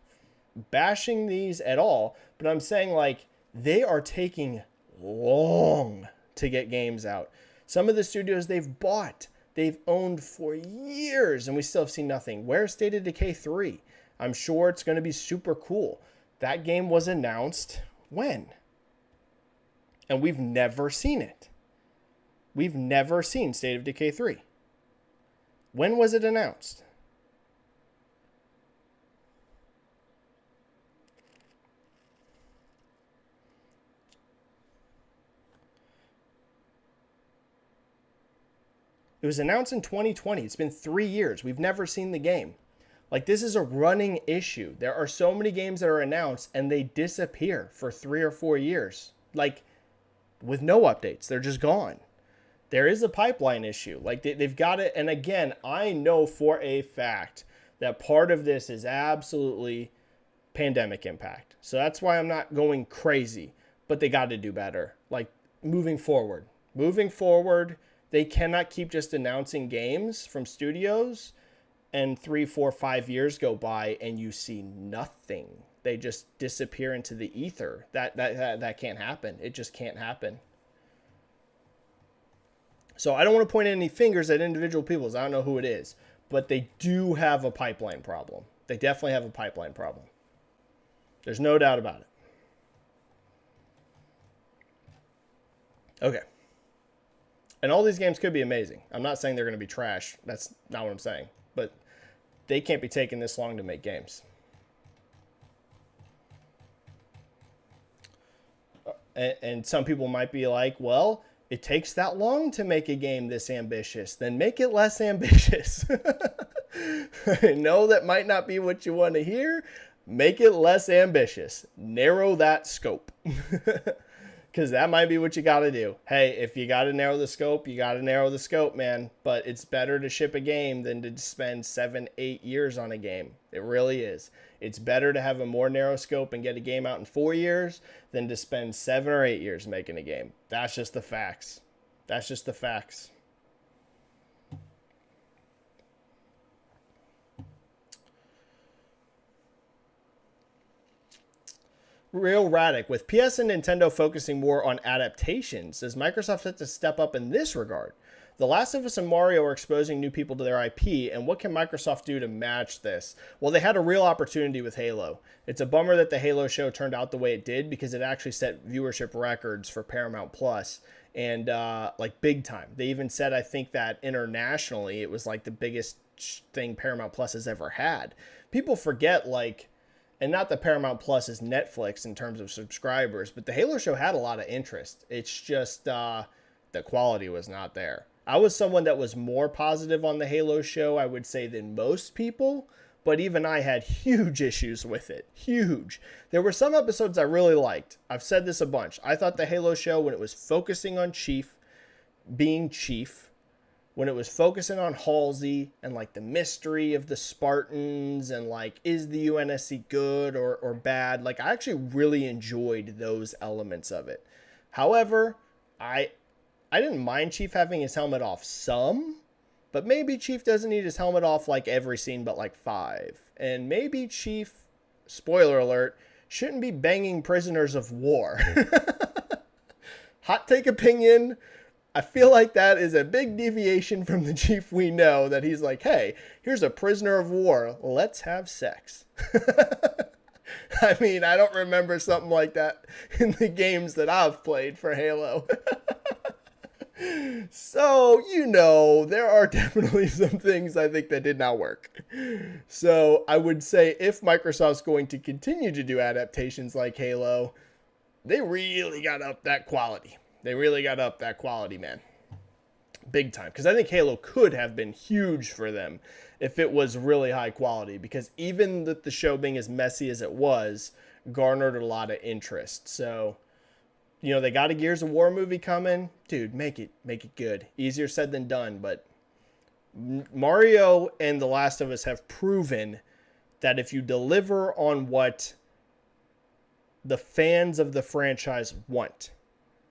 bashing these at all, but I'm saying like they are taking long to get games out. Some of the studios they've bought, they've owned for years, and we still have seen nothing. Where's State of Decay 3? I'm sure it's going to be super cool. That game was announced when? And we've never seen it. We've never seen State of Decay 3. When was it announced? It was announced in 2020. It's been 3 years. We've never seen the game. Like, this is a running issue. There are so many games that are announced and they disappear for 3 or 4 years. Like, with no updates. They're just gone. There is a pipeline issue. Like, they've got it. And again, I know for a fact that part of this is absolutely pandemic impact. So that's why I'm not going crazy. But they got to do better. Like, moving forward. Moving forward, they cannot keep just announcing games from studios and 3, 4, 5 years go by and you see nothing. They just disappear into the ether. That can't happen. It just can't happen. So I don't want to point any fingers at individual people. I don't know who it is. But they do have a pipeline problem. They definitely have a pipeline problem. There's no doubt about it. Okay. And all these games could be amazing. I'm not saying they're going to be trash. That's not what I'm saying. But they can't be taking this long to make games. And some people might be like, well, it takes that long to make a game this ambitious. Then make it less ambitious. I know that might not be what you want to hear. Make it less ambitious. Narrow that scope. Because that might be what you got to do. Hey, if you got to narrow the scope, you got to narrow the scope, man. But it's better to ship a game than to spend 7, 8 years on a game. It really is. It's better to have a more narrow scope and get a game out in 4 years than to spend 7 or 8 years making a game. That's just the facts. That's just the facts. Real Radic, with PS and Nintendo focusing more on adaptations, does Microsoft have to step up in this regard? The Last of Us and Mario are exposing new people to their IP, and what can Microsoft do to match this? Well, they had a real opportunity with Halo. It's a bummer that the Halo show turned out the way it did because it actually set viewership records for Paramount Plus, and like big time. They even said, I think, that internationally it was like the biggest thing Paramount Plus has ever had. People forget, like, and not that Paramount Plus is Netflix in terms of subscribers, but the Halo show had a lot of interest. It's just the quality was not there. I was someone that was more positive on the Halo show, I would say, than most people, but even I had huge issues with it. Huge. There were some episodes I really liked. I've said this a bunch. I thought the Halo show, when it was focusing on Chief, being Chief, when it was focusing on Halsey and like the mystery of the Spartans and like, is the UNSC good or bad? Like, I actually really enjoyed those elements of it. However, I didn't mind Chief having his helmet off some, but maybe Chief doesn't need his helmet off like every scene but like 5. And maybe Chief, spoiler alert, shouldn't be banging prisoners of war. Hot take opinion. I feel like that is a big deviation from the Chief we know, that he's like, hey, here's a prisoner of war. Let's have sex. I mean, I don't remember something like that in the games that I've played for Halo. So, you know, there are definitely some things I think that did not work. So I would say if Microsoft's going to continue to do adaptations like Halo, they really got up that quality. They really got up that quality, man. Big time. Because I think Halo could have been huge for them if it was really high quality. Because even with the show being as messy as it was, garnered a lot of interest. So, you know, they got a Gears of War movie coming. Dude, make it good. Easier said than done. But Mario and The Last of Us have proven that if you deliver on what the fans of the franchise want,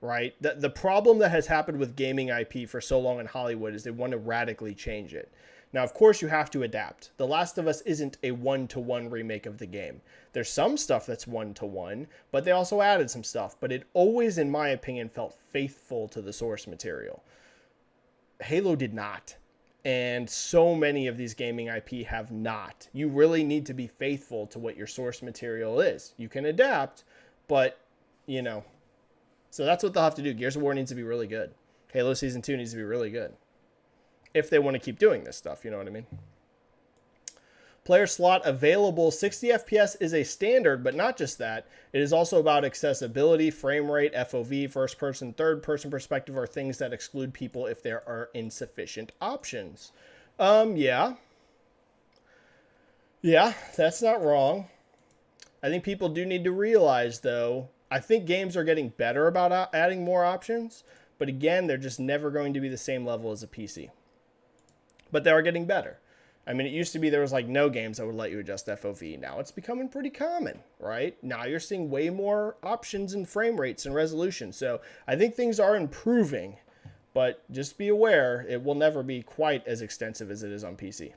right? The problem that has happened with gaming IP for so long in Hollywood is they want to radically change it. Now, of course, you have to adapt. The Last of Us isn't a one-to-one remake of the game. There's some stuff that's one-to-one, but they also added some stuff. But it always, in my opinion, felt faithful to the source material. Halo did not. And so many of these gaming IP have not. You really need to be faithful to what your source material is. You can adapt, but, you know. So that's what they'll have to do. Gears of War needs to be really good. Halo Season 2 needs to be really good. If they want to keep doing this stuff, you know what I mean? Player slot available. 60 FPS is a standard, but not just that. It is also about accessibility, frame rate, FOV, first person, third person perspective are things that exclude people if there are insufficient options. Yeah, that's not wrong. I think people do need to realize, though, I think games are getting better about adding more options, but again, they're just never going to be the same level as a PC. But they are getting better. I mean, it used to be there was like no games that would let you adjust FOV. Now it's becoming pretty common, right? Now you're seeing way more options and frame rates and resolution. So I think things are improving, but just be aware it will never be quite as extensive as it is on PC.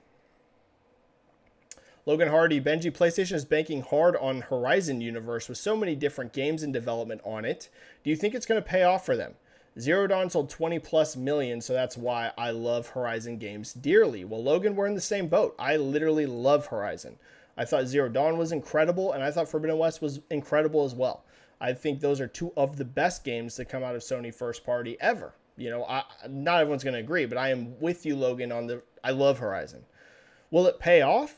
Logan Hardy, Benji, PlayStation is banking hard on Horizon universe with so many different games in development on it. Do you think it's going to pay off for them? Zero Dawn sold 20 plus million, so that's why I love Horizon games dearly. Well, Logan, we're in the same boat. I literally love Horizon. I thought Zero Dawn was incredible, and I thought Forbidden West was incredible as well. I think those are two of the best games that come out of Sony first party ever. You know, not everyone's going to agree, but I am with you, Logan, on I love Horizon. Will it pay off?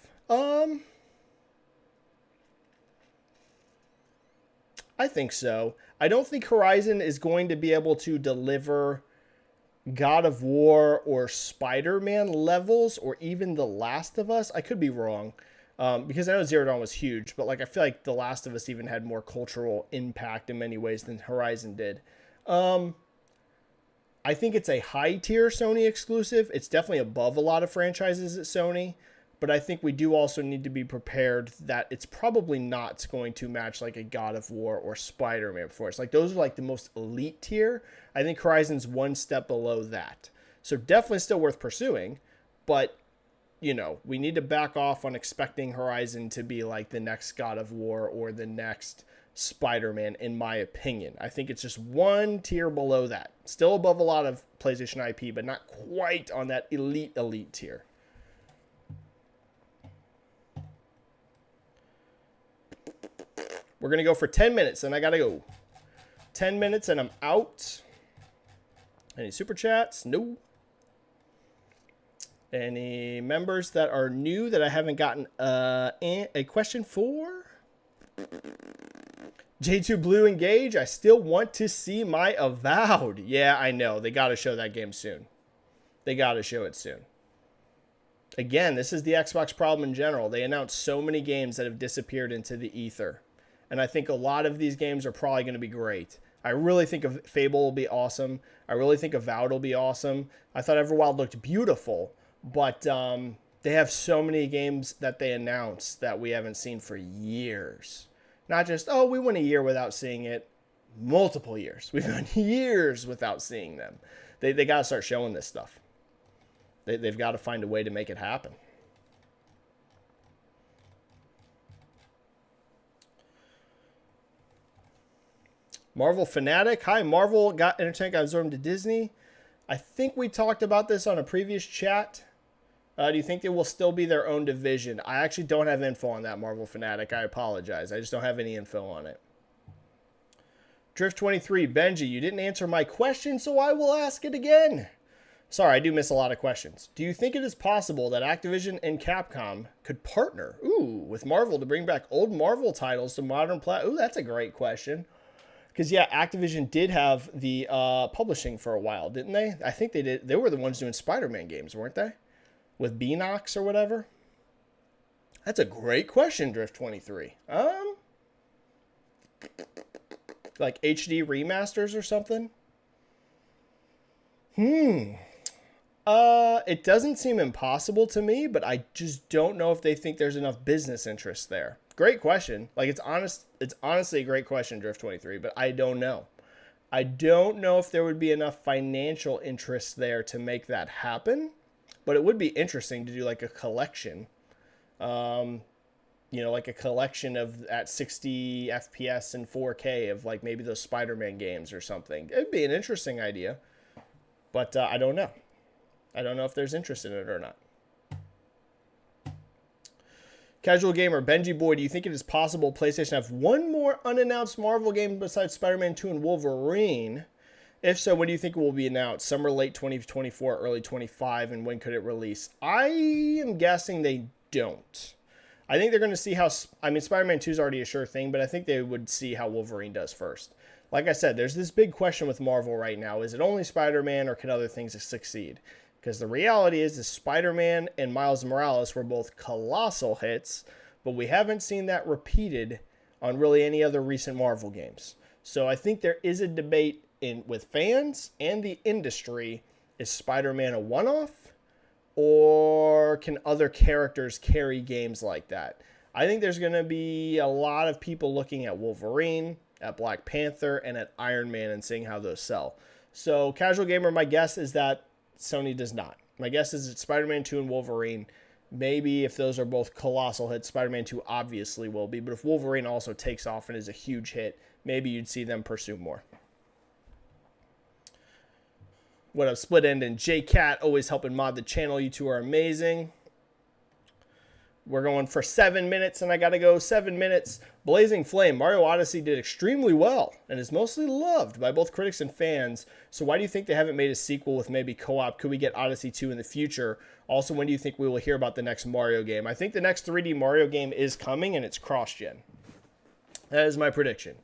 I think so. I don't think Horizon is going to be able to deliver God of War or Spider-Man levels or even The Last of Us. I could be wrong because I know Zero Dawn was huge, but like I feel like The Last of Us even had more cultural impact in many ways than Horizon did. I think it's a high-tier Sony exclusive. It's definitely above a lot of franchises at Sony. But I think we do also need to be prepared that it's probably not going to match like a God of War or Spider-Man for us. Like those are like the most elite tier. I think Horizon's one step below that. So definitely still worth pursuing. But, you know, we need to back off on expecting Horizon to be like the next God of War or the next Spider-Man, in my opinion. I think it's just one tier below that. Still above a lot of PlayStation IP, but not quite on that elite tier. We're going to go for 10 minutes, and I got to go. 10 minutes, and I'm out. Any super chats? No. Any members that are new that I haven't gotten a question for? J2 Blue Engage, I still want to see my Avowed. Yeah, I know. They got to show that game soon. They got to show it soon. Again, this is the Xbox problem in general. They announced so many games that have disappeared into the ether. And I think a lot of these games are probably going to be great. I really think of Fable will be awesome. I really think Avowed will be awesome. I thought Everwild looked beautiful, but they have so many games that they announced that we haven't seen for years. Not just, oh, we went a year without seeing it. Multiple years. We've gone years without seeing them. They got to start showing this stuff. They've got to find a way to make it happen. Marvel Fanatic. Hi, Marvel got Entertainment got absorbed into Disney. I think we talked about this on a previous chat. Do you think they will still be their own division? I actually don't have info on that, Marvel Fanatic. I apologize. I just don't have any info on it. Drift23, Benji, you didn't answer my question, so I will ask it again. Sorry, I do miss a lot of questions. Do you think it is possible that Activision and Capcom could partner, with Marvel to bring back old Marvel titles to modern Ooh, that's a great question. Because, yeah, Activision did have the publishing for a while, didn't they? I think they did. They were the ones doing Spider-Man games, weren't they? With Beanox or whatever. That's a great question, Drift23. Like HD remasters or something? It doesn't seem impossible to me, but I just don't know if they think there's enough business interest there. Great question. Like, it's honestly a great question, Drift23, but I don't know. I don't know if there would be enough financial interest there to make that happen, but it would be interesting to do like a collection. Like a collection of at 60 FPS and 4K of like maybe those Spider-Man games or something. It'd be an interesting idea, but I don't know. I don't know if there's interest in it or not. Casual Gamer, Benji Boy, do you think it is possible PlayStation have one more unannounced Marvel game besides Spider-Man 2 and Wolverine? If so, when do you think it will be announced? Summer, late 2024, early 25, and when could it release? I am guessing they don't. I think they're going to see how... Spider-Man 2 is already a sure thing, but I think they would see how Wolverine does first. Like I said, there's this big question with Marvel right now. Is it only Spider-Man, or can other things succeed? Because the reality is that Spider-Man and Miles Morales were both colossal hits, but we haven't seen that repeated on really any other recent Marvel games. So I think there is a debate with fans and the industry. Is Spider-Man a one-off? Or can other characters carry games like that? I think there's going to be a lot of people looking at Wolverine, at Black Panther, and at Iron Man and seeing how those sell. So, Casual Gamer, my guess is that Sony does not. My guess is it's Spider-Man 2 and Wolverine. Maybe if those are both colossal hits, Spider-Man 2 obviously will be. But if Wolverine also takes off and is a huge hit, maybe you'd see them pursue more. What up, Split End and J-Cat, always helping mod the channel. You two are amazing. We're going for 7 minutes, and I got to go 7 minutes. Blazing Flame, Mario Odyssey did extremely well and is mostly loved by both critics and fans. So why do you think they haven't made a sequel with maybe co-op? Could we get Odyssey 2 in the future? Also, when do you think we will hear about the next Mario game? I think the next 3D Mario game is coming, and it's cross-gen. That is my prediction.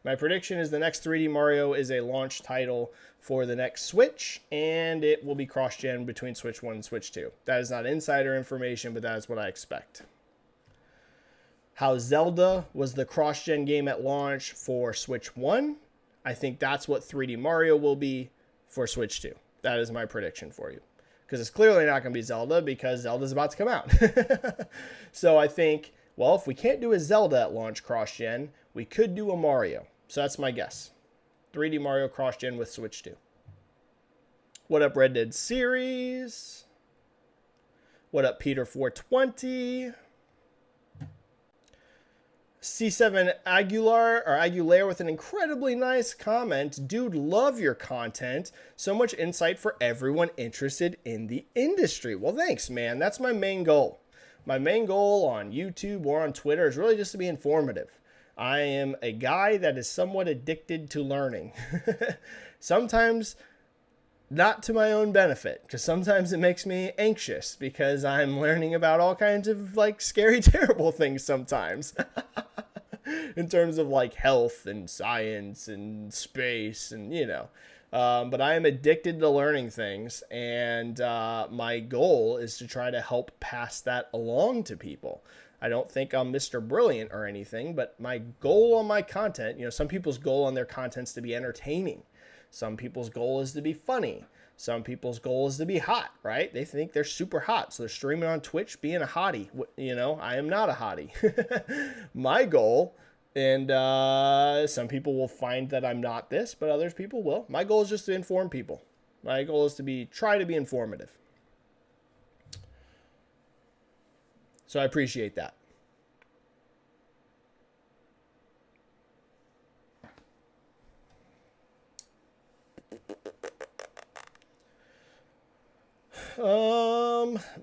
My prediction is the next 3D Mario is a launch title for the next Switch, and it will be cross-gen between Switch 1 and Switch 2. That is not insider information, but that is what I expect. How Zelda was the cross-gen game at launch for Switch 1, I think that's what 3D Mario will be for Switch 2. That is my prediction for you. Because it's clearly not going to be Zelda, because Zelda's about to come out. So I think, well, if we can't do a Zelda at launch cross-gen, we could do a Mario. So that's my guess. 3D Mario cross-gen with Switch 2. What up, Red Dead Series? What up, Peter420? C7 Aguilar with an incredibly nice comment. Dude, love your content. So much insight for everyone interested in the industry. Well, thanks, man. That's my main goal. My main goal on YouTube or on Twitter is really just to be informative. I am a guy that is somewhat addicted to learning. Sometimes not to my own benefit, because sometimes it makes me anxious because I'm learning about all kinds of like scary, terrible things sometimes. In terms of like health and science and space and, but I am addicted to learning things, and my goal is to try to help pass that along to people. I don't think I'm Mr. Brilliant or anything, but my goal on my content, some people's goal on their content is to be entertaining. Some people's goal is to be funny. Some people's goal is to be hot, right? They think they're super hot, so they're streaming on Twitch being a hottie. I am not a hottie. My goal, and some people will find that I'm not this, but others people will. My goal is just to inform people. My goal is to try to be informative. So I appreciate that.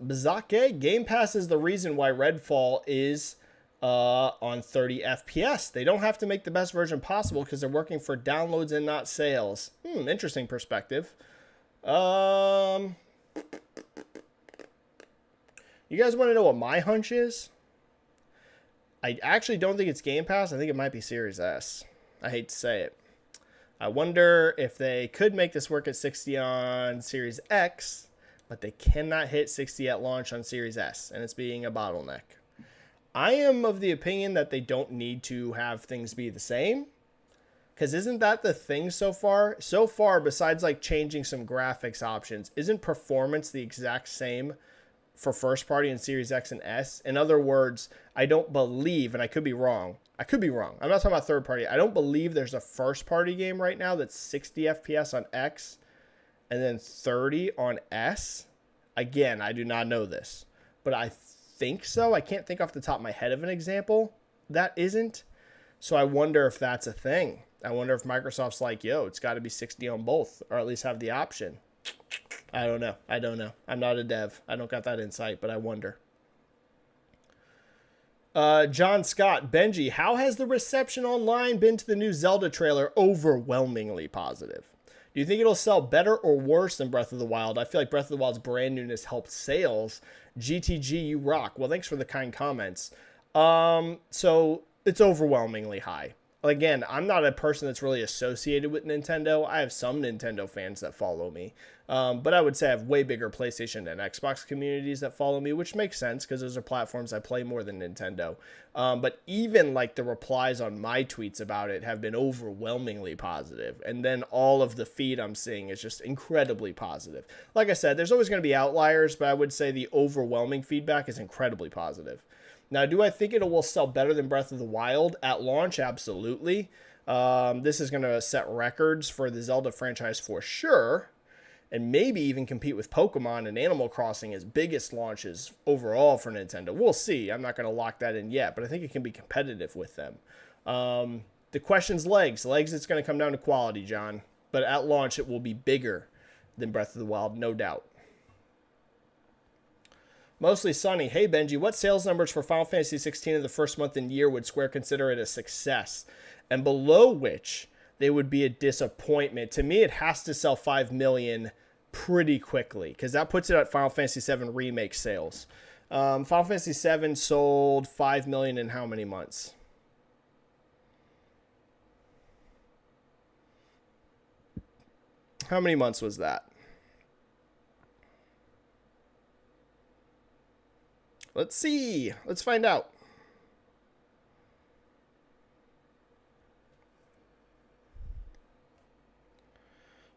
Bazake, Game Pass is the reason why Redfall is on 30 FPS. They don't have to make the best version possible because they're working for downloads and not sales. Interesting perspective. You guys want to know what my hunch is? I actually don't think it's Game Pass. I think it might be Series S. I hate to say it. I wonder if they could make this work at 60 on Series X, but they cannot hit 60 at launch on Series S, and it's being a bottleneck. I am of the opinion that they don't need to have things be the same, because isn't that the thing so far? So far, besides like changing some graphics options, isn't performance the exact same for first party and Series X and S? In other words, I don't believe, and I could be wrong. I'm not talking about third party. I don't believe there's a first party game right now that's 60 FPS on X and then 30 on S. Again, I do not know this, but I think so. I can't think off the top of my head of an example that isn't. So I wonder if that's a thing. I wonder if Microsoft's like, yo, it's got to be 60 on both, or at least have the option. I don't know. I'm not a dev. I don't got that insight, but I wonder. John Scott, Benji, how has the reception online been to the new Zelda trailer? Overwhelmingly positive. Do you think it'll sell better or worse than Breath of the Wild? I feel like Breath of the Wild's brand newness helped sales. GTG, you rock. Well, thanks for the kind comments. So it's overwhelmingly high. Again, I'm not a person that's really associated with Nintendo. I have some Nintendo fans that follow me. But I would say I have way bigger PlayStation and Xbox communities that follow me, which makes sense because those are platforms I play more than Nintendo. But even like the replies on my tweets about it have been overwhelmingly positive. And then all of the feed I'm seeing is just incredibly positive. Like I said, there's always going to be outliers, but I would say the overwhelming feedback is incredibly positive. Now, do I think it will sell better than Breath of the Wild at launch? Absolutely. This is going to set records for the Zelda franchise for sure, and maybe even compete with Pokemon and Animal Crossing as biggest launches overall for Nintendo. We'll see. I'm not going to lock that in yet, but I think it can be competitive with them. The question's legs. Legs, it's going to come down to quality, John. But at launch, it will be bigger than Breath of the Wild, no doubt. Mostly Sunny. Hey, Benji, what sales numbers for Final Fantasy 16 in the first month and year would Square consider it a success? And below which they would be a disappointment? To me, it has to sell 5 million pretty quickly because that puts it at Final Fantasy 7 Remake sales. Final Fantasy 7 sold 5 million in how many months? How many months was that? Let's see. Let's find out.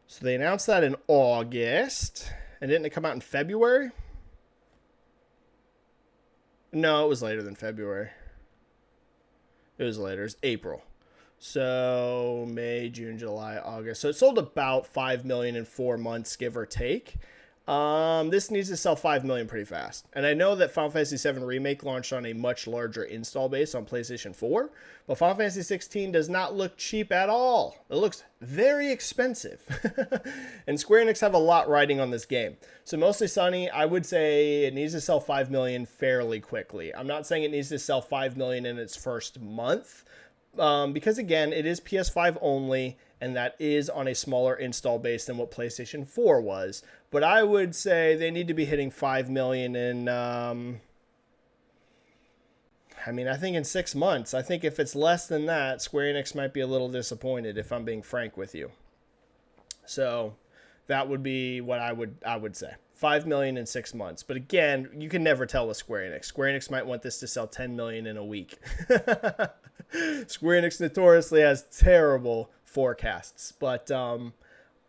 So they announced that in August. And didn't it come out in February? No, it was later than February. It was later. It was April. So May, June, July, August. So it sold about 5 million in 4 months, give or take. This needs to sell 5 million pretty fast. And I know that Final Fantasy 7 Remake launched on a much larger install base on PlayStation 4, but Final Fantasy 16 does not look cheap at all. It looks very expensive. And Square Enix have a lot riding on this game. So Mostly Sunny, I would say it needs to sell 5 million fairly quickly. I'm not saying it needs to sell 5 million in its first month, because again, it is PS5 only, and that is on a smaller install base than what PlayStation 4 was. But I would say they need to be hitting 5 million in, I think in 6 months. I think if it's less than that, Square Enix might be a little disappointed, if I'm being frank with you. So that would be what I would say. 5 million in 6 months. But again, you can never tell with Square Enix. Square Enix might want this to sell 10 million in a week. Square Enix notoriously has terrible forecasts, but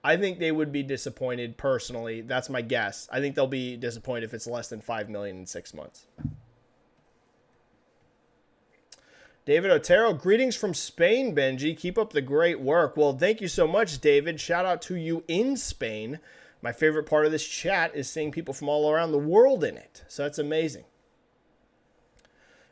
I think they would be disappointed personally. That's my guess. I think they'll be disappointed if it's less than 5 million in 6 months. David Otero, greetings from Spain, Benji. Keep up the great work. Well, thank you so much, David. Shout out to you in Spain. My favorite part of this chat is seeing people from all around the world in it. So that's amazing.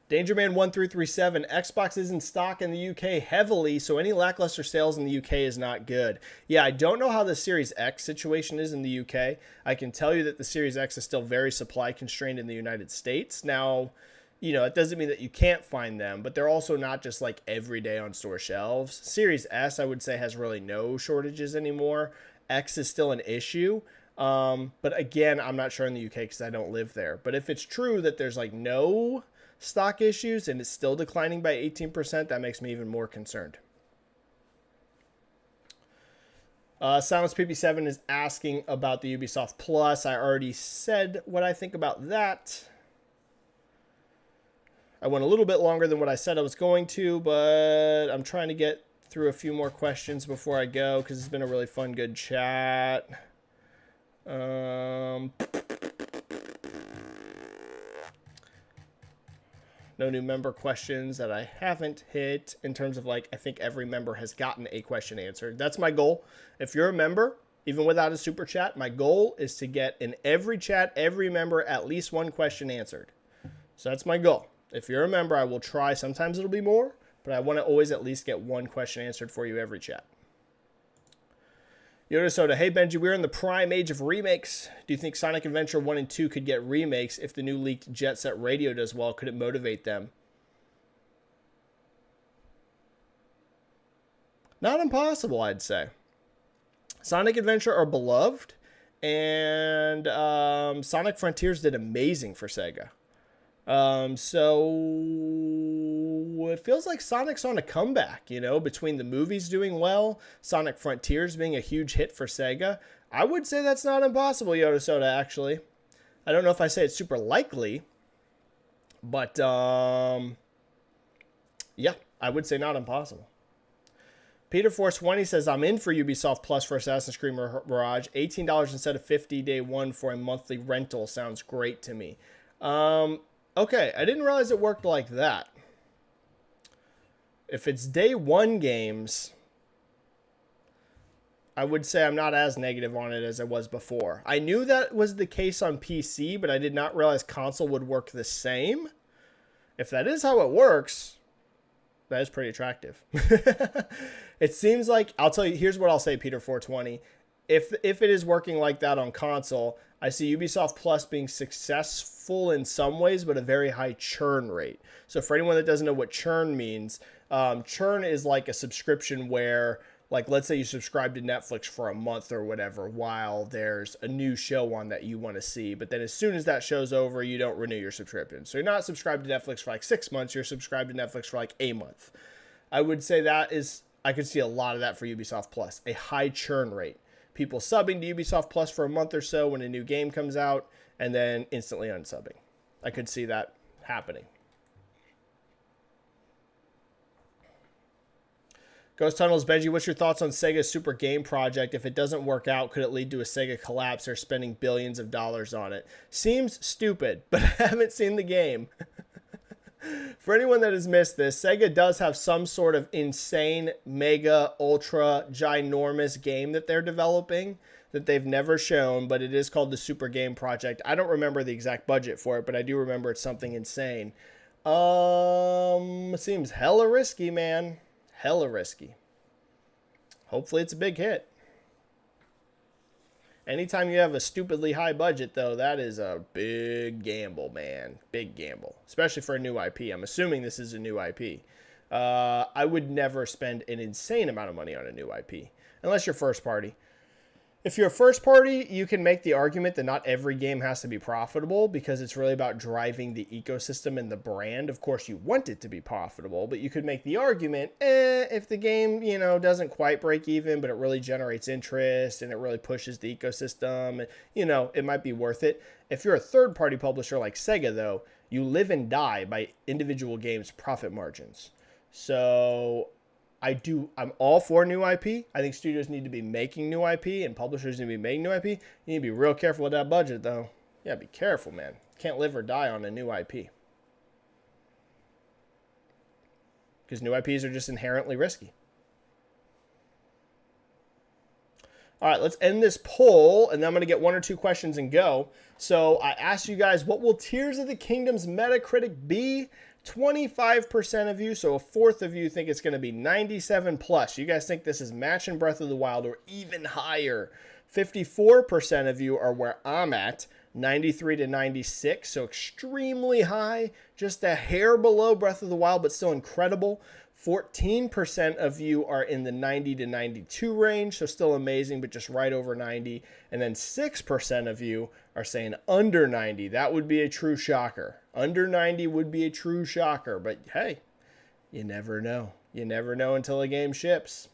DangerMan1337, Xbox is in stock in the UK heavily, so any lackluster sales in the UK is not good. Yeah, I don't know how the Series X situation is in the UK. I can tell you that the Series X is still very supply constrained in the United States. Now, you know, it doesn't mean that you can't find them, but they're also not just like every day on store shelves. Series S, I would say, has really no shortages anymore. X is still an issue. But again, I'm not sure in the UK because I don't live there. But if it's true that there's like no stock issues and it's still declining by 18%, that makes me even more concerned. Silence PP7 is asking about the Ubisoft Plus. I already said what I think about that. I went a little bit longer than what I said I was going to, but I'm trying to get through a few more questions before I go because it's been a really fun, good chat. No new member questions that I haven't hit in terms of like, I think every member has gotten a question answered. That's my goal. If you're a member, even without a super chat, my goal is to get in every chat, every member, at least one question answered. So that's my goal. If you're a member, I will try. Sometimes it'll be more, but I want to always at least get one question answered for you every chat. Yoda Soda, hey Benji, we're in the prime age of remakes. Do you think Sonic Adventure 1 and 2 could get remakes if the new leaked Jet Set Radio does well? Could it motivate them? Not impossible, I'd say. Sonic Adventure are beloved, and Sonic Frontiers did amazing for Sega. So it feels like Sonic's on a comeback, you know, between the movies doing well, Sonic Frontiers being a huge hit for Sega. I would say that's not impossible, Yoda Soda, actually. I don't know if I say it's super likely, but, yeah, I would say not impossible. Peter Force 20 says, I'm in for Ubisoft Plus for Assassin's Creed Mirage. $18 instead of $50 day one for a monthly rental sounds great to me. Okay, I didn't realize it worked like that. If it's day one games, I would say I'm not as negative on it as I was before. I knew that was the case on PC, but I did not realize console would work the same. If that is how it works, that is pretty attractive. It seems like, I'll tell you, here's what I'll say, Peter 420. If it is working like that on console, I see Ubisoft Plus being successful in some ways, but a very high churn rate. So for anyone that doesn't know what churn means, churn is like a subscription where, like, let's say you subscribe to Netflix for a month or whatever while there's a new show on that you want to see. But then as soon as that show's over, you don't renew your subscription. So you're not subscribed to Netflix for like 6 months. You're subscribed to Netflix for like a month. I would say that is, I could see a lot of that for Ubisoft Plus, a high churn rate. People subbing to Ubisoft Plus for a month or so when a new game comes out, and then instantly unsubbing. I could see that happening. Ghost Tunnels, Benji, what's your thoughts on Sega's Super Game Project? If it doesn't work out, could it lead to a Sega collapse? They're spending billions of dollars on it. Seems stupid, but I haven't seen the game. For anyone that has missed this, Sega does have some sort of insane, mega, ultra, ginormous game that they're developing that they've never shown, but it is called the Super Game Project. I don't remember the exact budget for it, but I do remember it's something insane. It seems hella risky, man. Hella risky. Hopefully it's a big hit. Anytime you have a stupidly high budget, though, that is a big gamble, man. Big gamble. Especially for a new IP. I'm assuming this is a new IP. I would never spend an insane amount of money on a new IP. Unless you're first party. If you're a first party, you can make the argument that not every game has to be profitable because it's really about driving the ecosystem and the brand. Of course, you want it to be profitable, but you could make the argument, if the game, doesn't quite break even, but it really generates interest and it really pushes the ecosystem, it might be worth it. If you're a third party publisher like Sega, though, you live and die by individual games' profit margins. So I'm all for new IP. I think studios need to be making new IP and publishers need to be making new IP. You need to be real careful with that budget, though. Yeah, be careful, man. Can't live or die on a new IP. Because new IPs are just inherently risky. All right, let's end this poll, and then I'm going to get one or two questions and go. So I asked you guys, what will Tears of the Kingdom's Metacritic be? 25% of you, so a fourth of you, think it's going to be 97 plus. You guys think this is matching Breath of the Wild or even higher. 54% of you are where I'm at, 93 to 96, so extremely high, just a hair below Breath of the Wild, but still incredible. 14% of you are in the 90 to 92 range, so still amazing, but just right over 90. And then 6% of you are saying under 90. That would be a true shocker. Under 90 would be a true shocker, but hey, you never know. You never know until a game ships.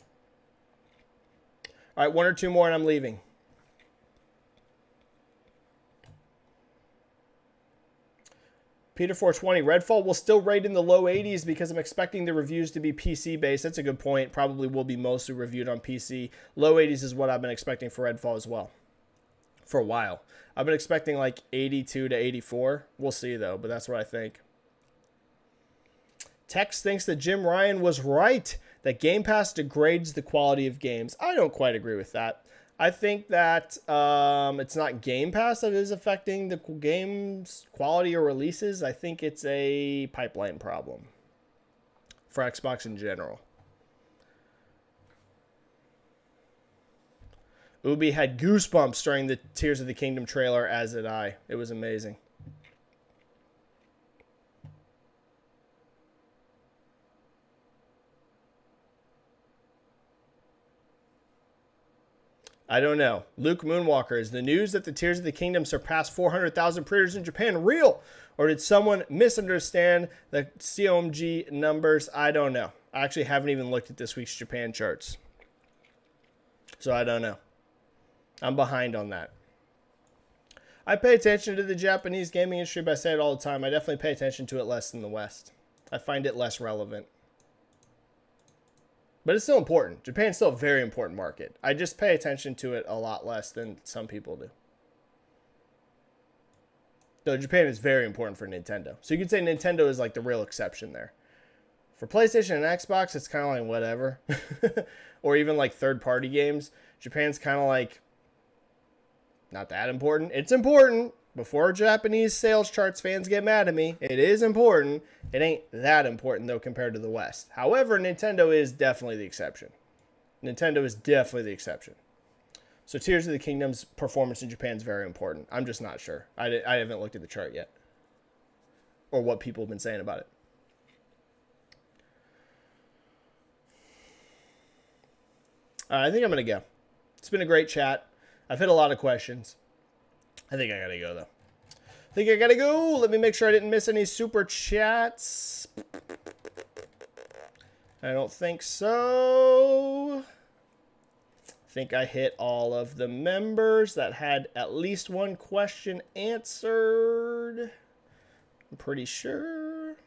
All right, one or two more and I'm leaving. Peter420, Redfall will still rate in the low 80s because I'm expecting the reviews to be PC based. That's a good point. Probably will be mostly reviewed on PC. Low 80s is what I've been expecting for Redfall as well. For a while. I've been expecting like 82 to 84. We'll see though, but that's what I think. Tex thinks that Jim Ryan was right, that Game Pass degrades the quality of games. I don't quite agree with that. I think that it's not Game Pass that is affecting the game's quality or releases. I think it's a pipeline problem for Xbox in general. Ubi had goosebumps during the Tears of the Kingdom trailer, as did I. It was amazing. I don't know. Luke Moonwalker, is the news that the Tears of the Kingdom surpassed 400,000 pre-orders in Japan real? Or did someone misunderstand the COMG numbers? I don't know. I actually haven't even looked at this week's Japan charts. So I don't know. I'm behind on that. I pay attention to the Japanese gaming industry, but I say it all the time. I definitely pay attention to it less than the West. I find it less relevant. But it's still important. Japan's still a very important market. I just pay attention to it a lot less than some people do. Though Japan is very important for Nintendo. So you could say Nintendo is like the real exception there. For PlayStation and Xbox, it's kind of like whatever. Or even like third-party games. Japan's kind of like not that important. It's important. Before Japanese sales charts fans get mad at me, it is important. It ain't that important, though, compared to the West. However, Nintendo is definitely the exception. Nintendo is definitely the exception. So Tears of the Kingdom's performance in Japan is very important. I'm just not sure. I haven't looked at the chart yet. Or what people have been saying about it. I think I'm going to go. It's been a great chat. I've hit a lot of questions. I think I gotta go, though. I think I gotta go. Let me make sure I didn't miss any super chats. I don't think so. I think I hit all of the members that had at least one question answered. I'm pretty sure.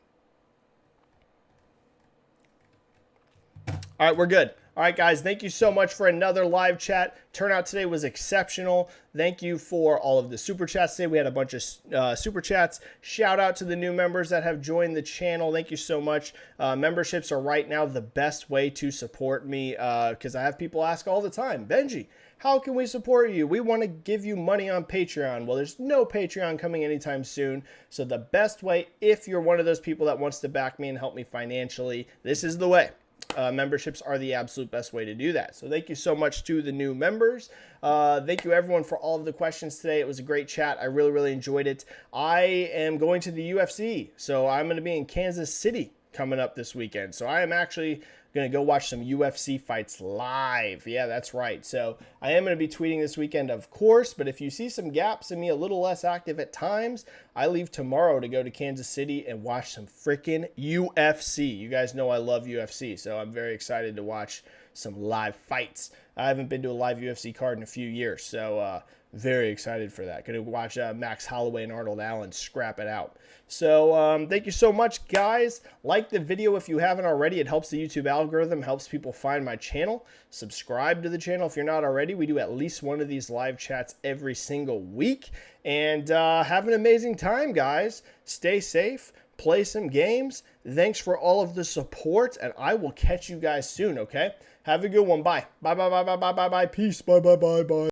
All right, we're good. All right, guys, thank you so much for another live chat. Turnout today was exceptional. Thank you for all of the super chats today. We had a bunch of super chats. Shout out to the new members that have joined the channel. Thank you so much. Memberships are right now the best way to support me because I have people ask all the time, Benji, how can we support you? We want to give you money on Patreon. Well, there's no Patreon coming anytime soon. So the best way, if you're one of those people that wants to back me and help me financially, this is the way. Memberships are the absolute best way to do that. So thank you so much to the new members. Thank you everyone for all of the questions today. It was a great chat. I really, really enjoyed it. I am going to the UFC. So I'm going to be in Kansas City coming up this weekend. So I am actually going to go watch some UFC fights live. Yeah, that's right. So I am going to be tweeting this weekend, of course, but if you see some gaps in me, a little less active at times, I leave tomorrow to go to Kansas City and watch some freaking UFC. You guys know I love UFC, so I'm very excited to watch some live fights. I haven't been to a live UFC card in a few years, so very excited for that. Going to watch Max Holloway and Arnold Allen scrap it out. So thank you so much, guys. Like the video if you haven't already. It helps the YouTube algorithm, helps people find my channel. Subscribe to the channel if you're not already. We do at least one of these live chats every single week. And have an amazing time, guys. Stay safe. Play some games. Thanks for all of the support, and I will catch you guys soon, okay? Have a good one. Bye. Bye, bye, bye, bye, bye, bye, bye. Peace. Bye, bye, bye, bye.